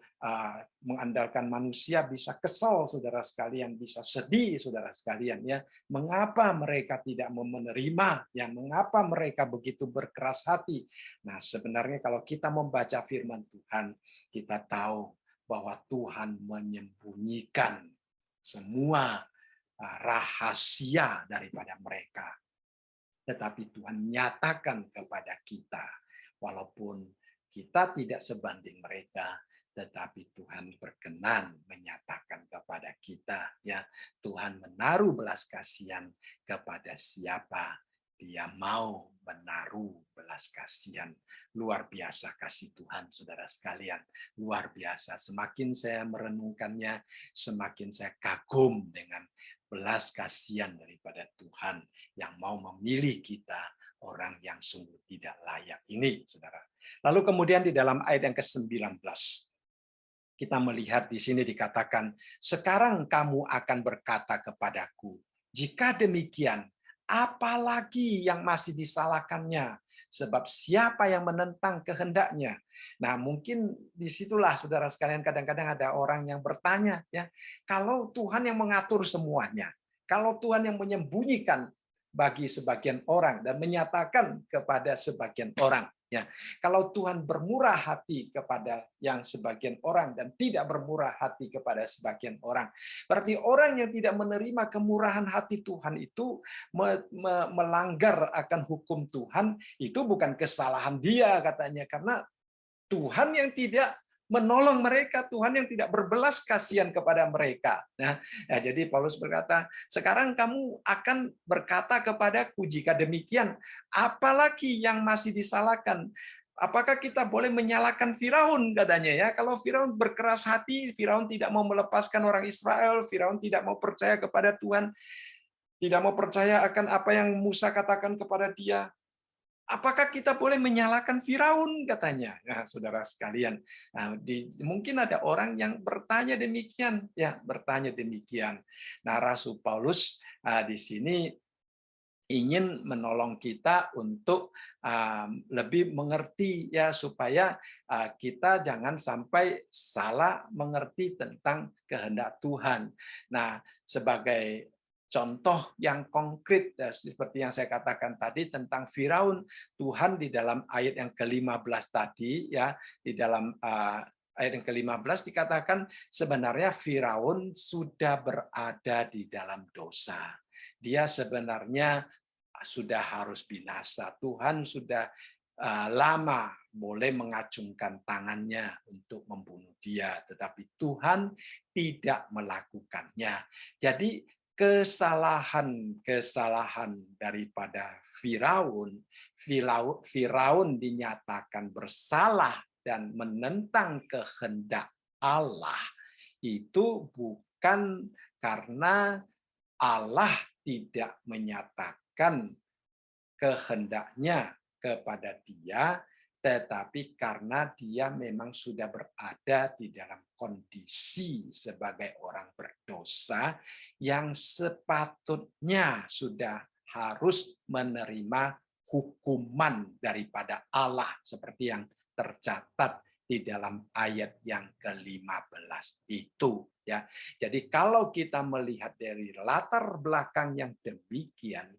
mengandalkan manusia bisa kesal, saudara sekalian, bisa sedih, saudara sekalian. Ya, mengapa mereka tidak mau menerima? Ya, mengapa mereka begitu berkeras hati? Nah, sebenarnya kalau kita membaca Firman Tuhan, kita tahu bahwa Tuhan menyembunyikan semua rahasia daripada mereka. Tetapi Tuhan nyatakan kepada kita, walaupun kita tidak sebanding mereka, tetapi Tuhan berkenan menyatakan kepada kita, ya, Tuhan menaruh belas kasihan kepada siapa dia mau menaruh belas kasihan. Luar biasa kasih Tuhan, saudara sekalian. Luar biasa. Semakin saya merenungkannya, semakin saya kagum dengan belas kasihan daripada Tuhan yang mau memilih kita, orang yang sungguh tidak layak ini, saudara. Lalu kemudian di dalam ayat yang ke-19, kita melihat di sini dikatakan, sekarang kamu akan berkata kepadaku, jika demikian, apalagi yang masih disalahkannya. Sebab siapa yang menentang kehendaknya? Nah, mungkin disitulah saudara sekalian kadang-kadang ada orang yang bertanya, ya, kalau Tuhan yang mengatur semuanya, kalau Tuhan yang menyembunyikan bagi sebagian orang dan menyatakan kepada sebagian orang, ya, kalau Tuhan bermurah hati kepada yang sebagian orang dan tidak bermurah hati kepada sebagian orang, berarti orang yang tidak menerima kemurahan hati Tuhan itu melanggar akan hukum Tuhan. Itu bukan kesalahan dia katanya, karena Tuhan yang tidak menolong mereka, Tuhan yang tidak berbelas kasihan kepada mereka. Nah, ya, jadi Paulus berkata, sekarang kamu akan berkata kepadaku jika demikian, apalagi yang masih disalahkan. Apakah kita boleh menyalahkan Firaun katanya, ya? Kalau Firaun berkeras hati, Firaun tidak mau melepaskan orang Israel, Firaun tidak mau percaya kepada Tuhan, tidak mau percaya akan apa yang Musa katakan kepada dia. Apakah kita boleh menyalahkan Firaun katanya? Nah, saudara sekalian, mungkin ada orang yang bertanya demikian, ya, bertanya demikian. Nah, Rasul Paulus di sini ingin menolong kita untuk lebih mengerti, ya, supaya kita jangan sampai salah mengerti tentang kehendak Tuhan. Nah, sebagai contoh yang konkret seperti yang saya katakan tadi tentang Firaun, Tuhan di dalam ayat yang ke-15 tadi, ya, di dalam ayat yang ke-15 dikatakan sebenarnya Firaun sudah berada di dalam dosa. Dia sebenarnya sudah harus binasa. Tuhan sudah lama boleh mengacungkan tangannya untuk membunuh dia, tetapi Tuhan tidak melakukannya. Jadi kesalahan daripada Firaun dinyatakan bersalah dan menentang kehendak Allah, itu bukan karena Allah tidak menyatakan kehendaknya kepada dia, tetapi karena dia memang sudah berada di dalam kondisi sebagai orang berdosa yang sepatutnya sudah harus menerima hukuman daripada Allah seperti yang tercatat di dalam ayat yang ke-15 itu, ya. Jadi kalau kita melihat dari latar belakang yang demikian,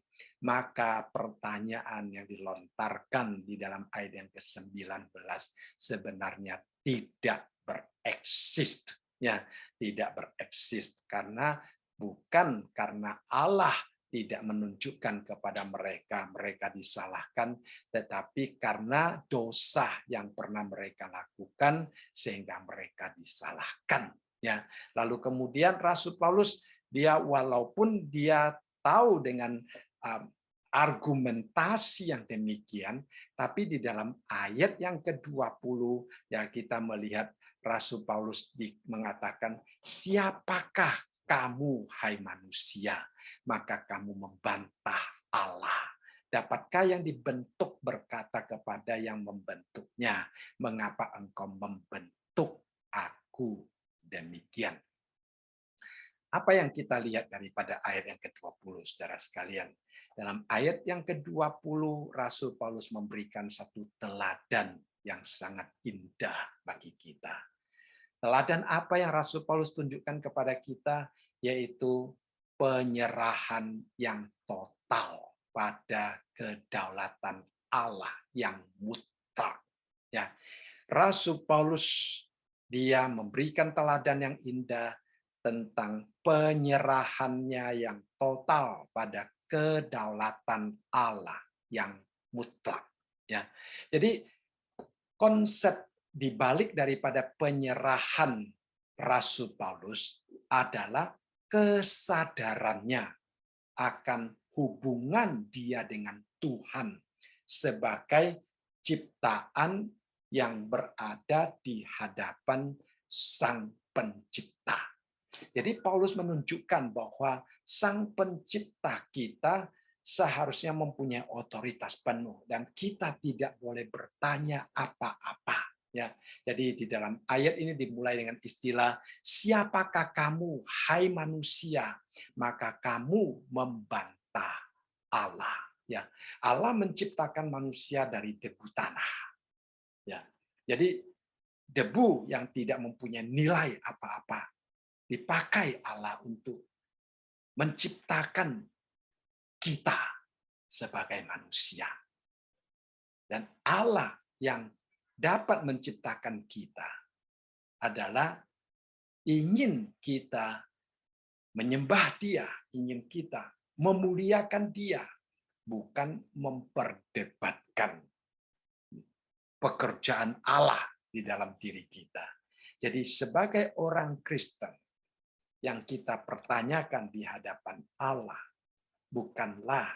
maka pertanyaan yang dilontarkan di dalam ayat yang ke-19 sebenarnya tidak bereksis, ya, tidak bereksis karena bukan karena Allah tidak menunjukkan kepada mereka disalahkan, tetapi karena dosa yang pernah mereka lakukan sehingga mereka disalahkan. Ya, lalu kemudian Rasul Paulus walaupun dia tahu dengan argumentasi yang demikian, tapi di dalam ayat yang ke-20 ya kita melihat Rasul Paulus mengatakan, siapakah kamu hai manusia, maka kamu membantah Allah. Dapatkah yang dibentuk berkata kepada yang membentuknya, mengapa engkau membentuk aku demikian? Apa yang kita lihat daripada ayat yang ke-20, saudara sekalian? Dalam ayat yang ke-20, Rasul Paulus memberikan satu teladan yang sangat indah bagi kita. Teladan apa yang Rasul Paulus tunjukkan kepada kita, yaitu penyerahan yang total pada kedaulatan Allah yang mutlak. Ya, Rasul Paulus dia memberikan teladan yang indah tentang penyerahannya yang total pada kedaulatan Allah yang mutlak. Ya, jadi konsep dibalik daripada penyerahan Rasul Paulus adalah kesadarannya akan hubungan dia dengan Tuhan sebagai ciptaan yang berada di hadapan Sang Pencipta. Jadi Paulus menunjukkan bahwa Sang Pencipta kita seharusnya mempunyai otoritas penuh dan kita tidak boleh bertanya apa-apa. Ya, jadi di dalam ayat ini dimulai dengan istilah siapakah kamu hai manusia, maka kamu membantah Allah. Ya, Allah menciptakan manusia dari debu tanah. Ya, jadi debu yang tidak mempunyai nilai apa-apa dipakai Allah untuk menciptakan kita sebagai manusia. Dan Allah yang dapat menciptakan kita adalah ingin kita menyembah Dia, ingin kita memuliakan Dia, bukan memperdebatkan pekerjaan Allah di dalam diri kita. Jadi sebagai orang Kristen yang kita pertanyakan di hadapan Allah, bukanlah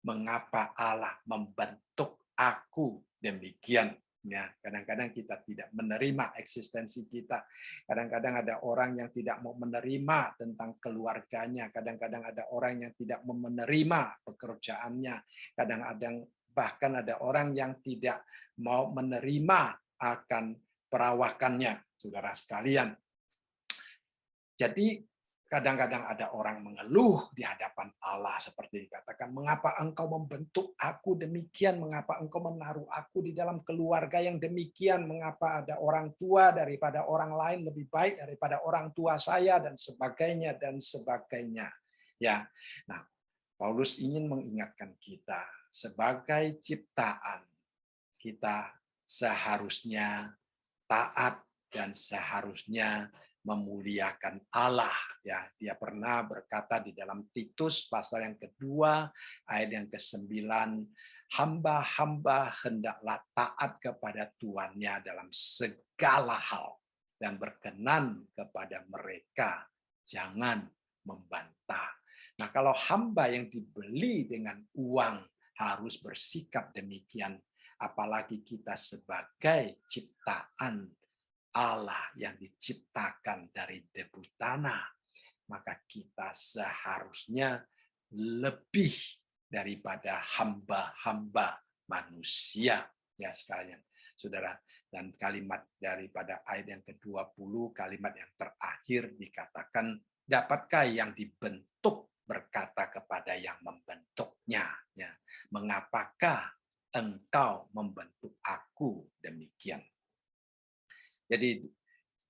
mengapa Allah membentuk aku demikian. Ya, kadang-kadang kita tidak menerima eksistensi kita. Kadang-kadang ada orang yang tidak mau menerima tentang keluarganya. Kadang-kadang ada orang yang tidak mau menerima pekerjaannya. Kadang-kadang bahkan ada orang yang tidak mau menerima akan perawakannya, saudara sekalian. Jadi kadang-kadang ada orang mengeluh di hadapan Allah seperti dikatakan, mengapa engkau membentuk aku demikian, mengapa engkau menaruh aku di dalam keluarga yang demikian, mengapa ada orang tua daripada orang lain lebih baik daripada orang tua saya, dan sebagainya, dan sebagainya. Ya, nah, Paulus ingin mengingatkan kita, sebagai ciptaan, kita seharusnya taat dan seharusnya memuliakan Allah. Ya, dia pernah berkata di dalam Titus pasal yang kedua ayat yang ke-9, hamba-hamba hendaklah taat kepada tuannya dalam segala hal dan berkenan kepada mereka, jangan membantah. Nah, kalau hamba yang dibeli dengan uang harus bersikap demikian, apalagi kita sebagai ciptaan Allah yang diciptakan dari debu tanah, maka kita seharusnya lebih daripada hamba-hamba manusia, ya sekalian, saudara. Dan kalimat daripada ayat yang ke-20, kalimat yang terakhir dikatakan, dapatkah yang dibentuk berkata kepada yang membentuknya, ya, mengapakah engkau membentuk aku demikian? Jadi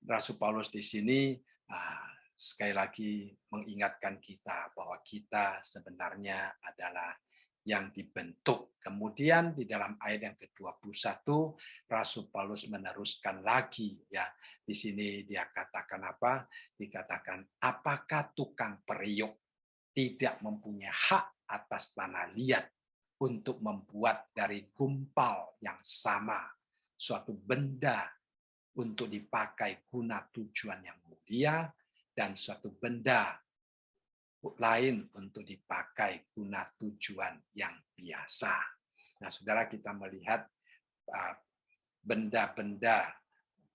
Rasul Paulus di sini sekali lagi mengingatkan kita bahwa kita sebenarnya adalah yang dibentuk. Kemudian di dalam ayat yang ke-21 Rasul Paulus meneruskan lagi, ya. Di sini dia katakan apa? Dikatakan, apakah tukang periuk tidak mempunyai hak atas tanah liat untuk membuat dari gumpal yang sama suatu benda untuk dipakai guna tujuan yang mulia, dan suatu benda lain untuk dipakai guna tujuan yang biasa. Nah, saudara, kita melihat benda-benda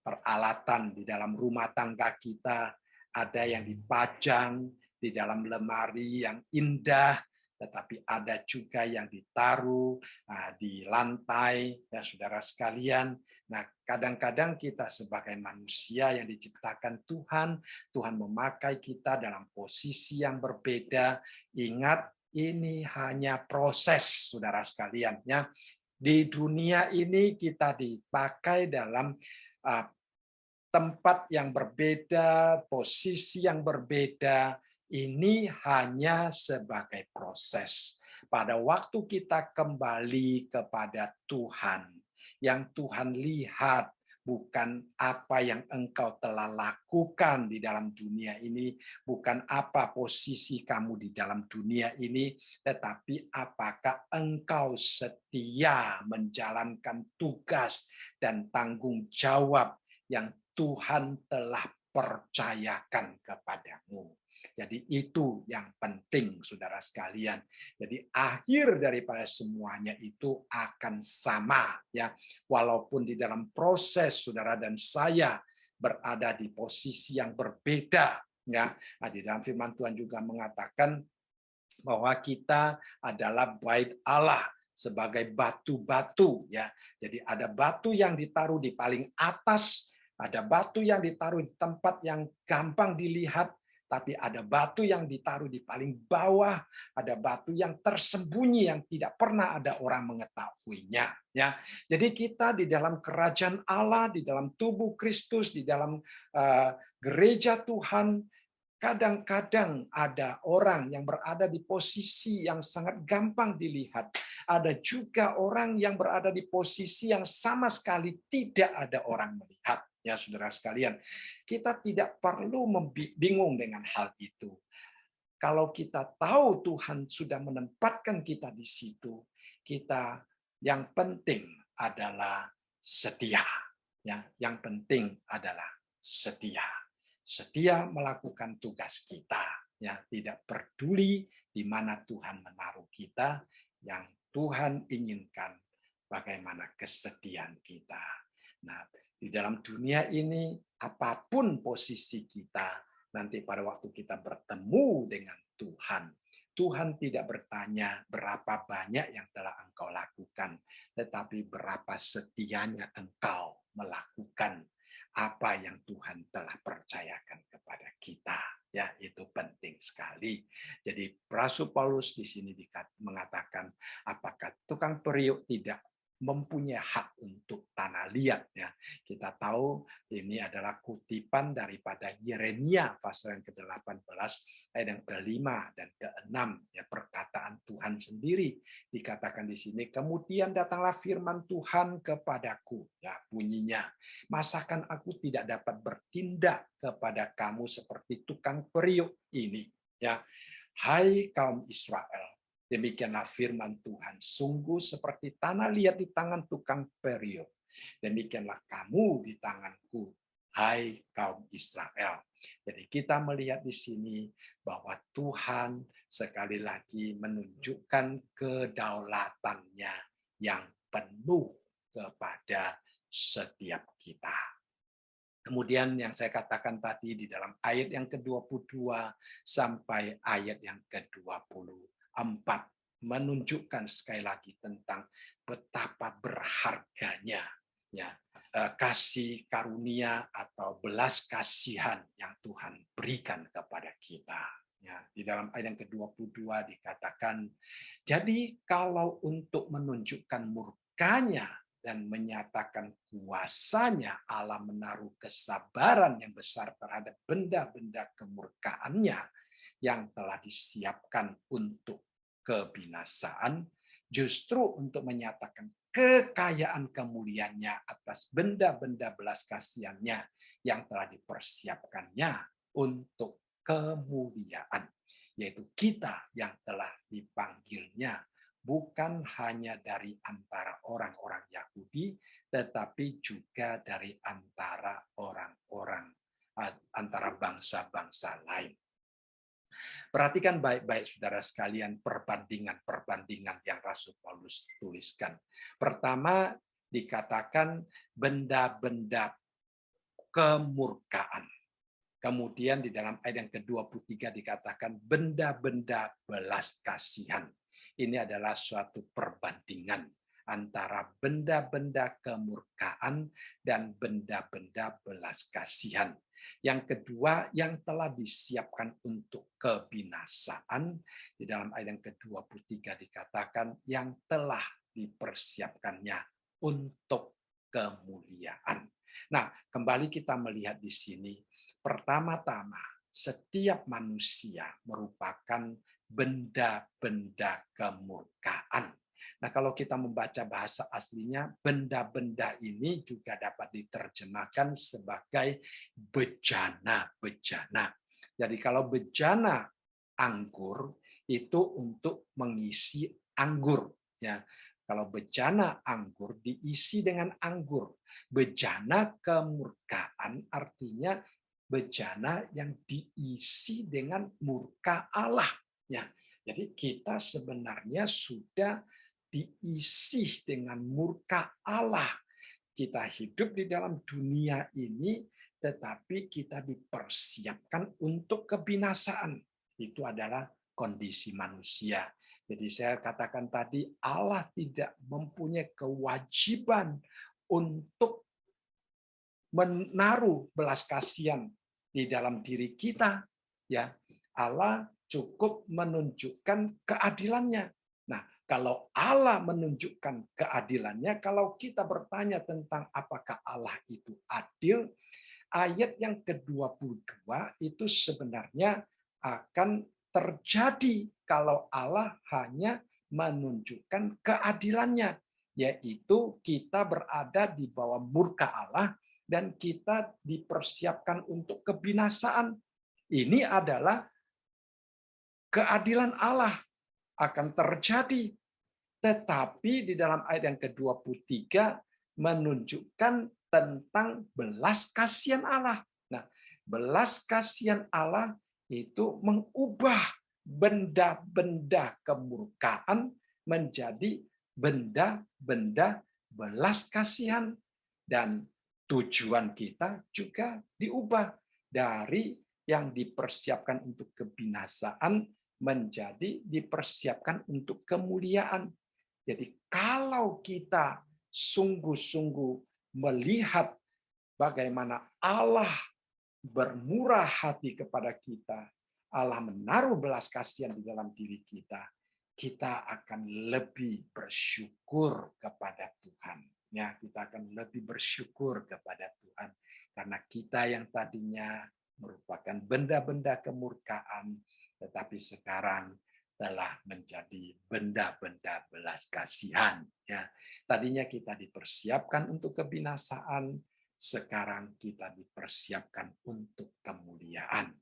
peralatan di dalam rumah tangga kita, ada yang dipajang di dalam lemari yang indah, tetapi ada juga yang ditaruh di lantai, ya saudara sekalian. Nah, kadang-kadang kita sebagai manusia yang diciptakan Tuhan, Tuhan memakai kita dalam posisi yang berbeda. Ingat, ini hanya proses, saudara sekalian. Ya, di dunia ini kita dipakai dalam tempat yang berbeda, posisi yang berbeda. Ini hanya sebagai proses. Pada waktu kita kembali kepada Tuhan, yang Tuhan lihat bukan apa yang engkau telah lakukan di dalam dunia ini, bukan apa posisi kamu di dalam dunia ini, tetapi apakah engkau setia menjalankan tugas dan tanggung jawab yang Tuhan telah percayakan kepadamu. Jadi itu yang penting, saudara sekalian. Jadi akhir daripada semuanya itu akan sama, ya. Walaupun di dalam proses saudara dan saya berada di posisi yang berbeda, ya. Nah, di dalam firman Tuhan juga mengatakan bahwa kita adalah bait Allah sebagai batu-batu, ya. Jadi ada batu yang ditaruh di paling atas, ada batu yang ditaruh di tempat yang gampang dilihat, tapi ada batu yang ditaruh di paling bawah, ada batu yang tersembunyi yang tidak pernah ada orang mengetahuinya. Ya, jadi kita di dalam kerajaan Allah, di dalam tubuh Kristus, di dalam gereja Tuhan, kadang-kadang ada orang yang berada di posisi yang sangat gampang dilihat. Ada juga orang yang berada di posisi yang sama sekali tidak ada orang melihat. Ya, saudara sekalian, kita tidak perlu bingung dengan hal itu. Kalau kita tahu Tuhan sudah menempatkan kita di situ, kita yang penting adalah setia. Ya, yang penting adalah setia. Setia melakukan tugas kita. Ya, tidak peduli di mana Tuhan menaruh kita, yang Tuhan inginkan bagaimana kesetiaan kita. Nah, di dalam dunia ini, apapun posisi kita, nanti pada waktu kita bertemu dengan Tuhan, Tuhan tidak bertanya berapa banyak yang telah engkau lakukan, tetapi berapa setianya engkau melakukan apa yang Tuhan telah percayakan kepada kita. Ya, itu penting sekali. Jadi Rasul Paulus di sini mengatakan, apakah tukang periuk tidak mempunyai hak untuk tanah liat? Ya, kita tahu ini adalah kutipan daripada Yeremia pasal yang ke-18 ayat yang ke-5 dan ke-6, ya, perkataan Tuhan sendiri dikatakan di sini. Kemudian datanglah firman Tuhan kepadaku, ya, bunyinya, masakan aku tidak dapat bertindak kepada kamu seperti tukang periuk ini? Ya, hai kaum Israel, demikianlah firman Tuhan, sungguh seperti tanah liat di tangan tukang periuk, demikianlah kamu di tanganku, hai kaum Israel. Jadi kita melihat di sini bahwa Tuhan sekali lagi menunjukkan kedaulatannya yang penuh kepada setiap kita. Kemudian yang saya katakan tadi di dalam ayat yang ke-22 sampai ayat yang ke-24 menunjukkan sekali lagi tentang betapa berharganya, ya, kasih karunia atau belas kasihan yang Tuhan berikan kepada kita. Ya, di dalam ayat yang ke-22 dikatakan, jadi kalau untuk menunjukkan murkanya dan menyatakan kuasanya, Allah menaruh kesabaran yang besar terhadap benda-benda kemurkaannya yang telah disiapkan untuk kebinasaan, justru untuk menyatakan kekayaan kemuliaannya atas benda-benda belas kasihannya yang telah dipersiapkannya untuk kemuliaan, yaitu kita yang telah dipanggilnya bukan hanya dari antara orang-orang Yahudi, tetapi juga dari antara orang-orang, antara bangsa-bangsa lain. Perhatikan baik-baik saudara sekalian perbandingan-perbandingan yang Rasul Paulus tuliskan. Pertama dikatakan benda-benda kemurkaan. Kemudian di dalam ayat yang ke-23 dikatakan benda-benda belas kasihan. Ini adalah suatu perbandingan antara benda-benda kemurkaan dan benda-benda belas kasihan. Yang kedua, yang telah disiapkan untuk kebinasaan. Di dalam ayat yang ke-23 dikatakan yang telah dipersiapkannya untuk kemuliaan. Nah, kembali kita melihat di sini, pertama-tama setiap manusia merupakan benda-benda kemurkaan. Nah, kalau kita membaca bahasa aslinya, benda-benda ini juga dapat diterjemahkan sebagai bejana-bejana. Jadi kalau bejana anggur itu untuk mengisi anggur, ya. Kalau bejana anggur diisi dengan anggur. Bejana kemurkaan artinya bejana yang diisi dengan murka Allah, ya. Jadi kita sebenarnya sudah diisi dengan murka Allah. Kita hidup di dalam dunia ini, tetapi kita dipersiapkan untuk kebinasaan. Itu adalah kondisi manusia. Jadi saya katakan tadi, Allah tidak mempunyai kewajiban untuk menaruh belas kasihan di dalam diri kita, ya. Allah cukup menunjukkan keadilannya. Nah, kalau Allah menunjukkan keadilannya, kalau kita bertanya tentang apakah Allah itu adil, ayat yang ke-22 itu sebenarnya akan terjadi kalau Allah hanya menunjukkan keadilannya, yaitu kita berada di bawah murka Allah dan kita dipersiapkan untuk kebinasaan. Ini adalah keadilan Allah akan terjadi. Tetapi di dalam ayat yang ke-23 menunjukkan tentang belas kasihan Allah. Nah, belas kasihan Allah itu mengubah benda-benda kemurkaan menjadi benda-benda belas kasihan. Dan tujuan kita juga diubah dari yang dipersiapkan untuk kebinasaan menjadi dipersiapkan untuk kemuliaan. Jadi kalau kita sungguh-sungguh melihat bagaimana Allah bermurah hati kepada kita, Allah menaruh belas kasihan di dalam diri kita, kita akan lebih bersyukur kepada Tuhan. Ya, kita akan lebih bersyukur kepada Tuhan karena kita yang tadinya merupakan benda-benda kemurkaan, tetapi sekarang telah menjadi benda-benda belas kasihan. Ya, tadinya kita dipersiapkan untuk kebinasaan, sekarang kita dipersiapkan untuk kemuliaan.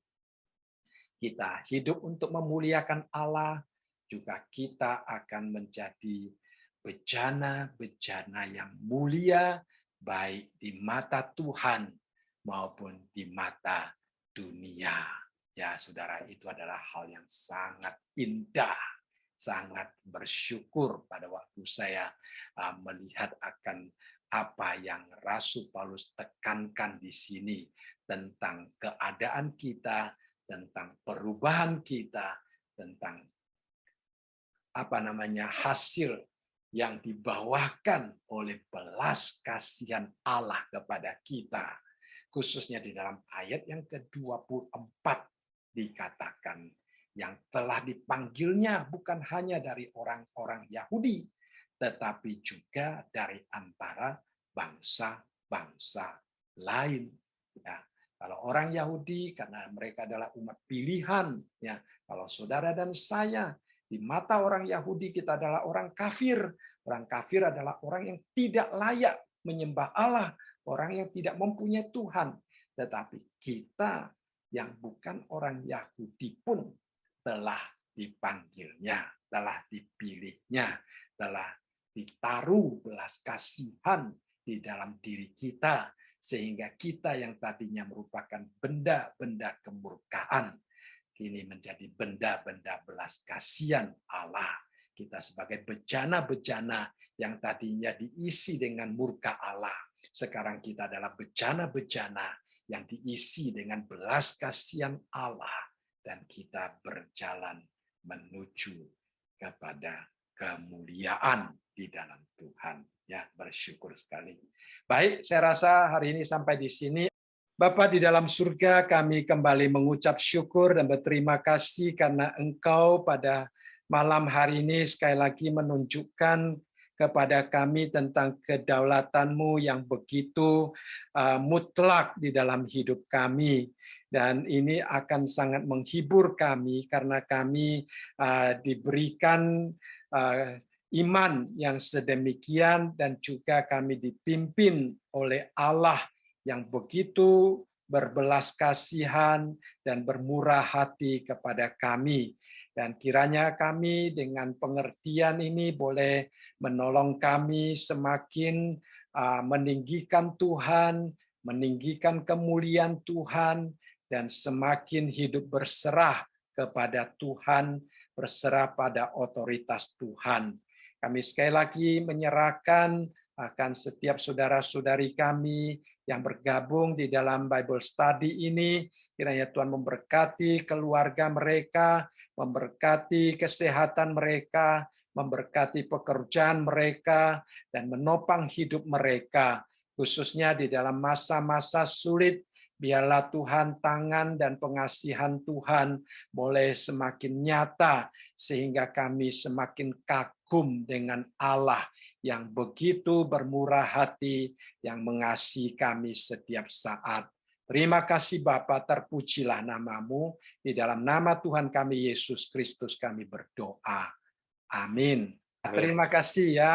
Kita hidup untuk memuliakan Allah, juga kita akan menjadi bejana-bejana yang mulia, baik di mata Tuhan maupun di mata dunia. Ya, saudara, itu adalah hal yang sangat indah, sangat bersyukur pada waktu saya melihat akan apa yang Rasul Paulus tekankan di sini tentang keadaan kita, tentang perubahan kita, tentang hasil yang dibawakan oleh belas kasihan Allah kepada kita. Khususnya di dalam ayat yang ke-24 dikatakan yang telah dipanggilnya bukan hanya dari orang-orang Yahudi, tetapi juga dari antara bangsa-bangsa lain. Ya, kalau orang Yahudi karena mereka adalah umat pilihan, ya. Kalau saudara dan saya di mata orang Yahudi kita adalah orang kafir. Orang kafir adalah orang yang tidak layak menyembah Allah, orang yang tidak mempunyai Tuhan. Tetapi kita yang bukan orang Yahudi pun telah dipanggilnya, telah dipilihnya, telah ditaruh belas kasihan di dalam diri kita, sehingga kita yang tadinya merupakan benda-benda kemurkaan, kini menjadi benda-benda belas kasihan Allah. Kita sebagai bejana-bejana yang tadinya diisi dengan murka Allah, sekarang kita adalah bejana-bejana yang diisi dengan belas kasihan Allah, dan kita berjalan menuju kepada kemuliaan di dalam Tuhan. Ya, bersyukur sekali. Baik, saya rasa hari ini sampai di sini. Bapa di dalam surga, kami kembali mengucap syukur dan berterima kasih karena Engkau pada malam hari ini sekali lagi menunjukkan kepada kami tentang kedaulatan-Mu yang begitu mutlak di dalam hidup kami. Dan ini akan sangat menghibur kami karena kami diberikan iman yang sedemikian dan juga kami dipimpin oleh Allah yang begitu berbelas kasihan dan bermurah hati kepada kami. Dan kiranya kami dengan pengertian ini boleh menolong kami semakin meninggikan Tuhan, meninggikan kemuliaan Tuhan, dan semakin hidup berserah kepada Tuhan, berserah pada otoritas Tuhan. Kami sekali lagi menyerahkan akan setiap saudara-saudari kami yang bergabung di dalam Bible Study ini. Kiranya Tuhan memberkati keluarga mereka, memberkati kesehatan mereka, memberkati pekerjaan mereka, dan menopang hidup mereka, khususnya di dalam masa-masa sulit. Biarlah Tuhan tangan dan pengasihan Tuhan boleh semakin nyata sehingga kami semakin kagum dengan Allah yang begitu bermurah hati, yang mengasihi kami setiap saat. Terima kasih Bapa, terpujilah namamu. Di dalam nama Tuhan kami Yesus Kristus kami berdoa. Amin. Terima kasih ya.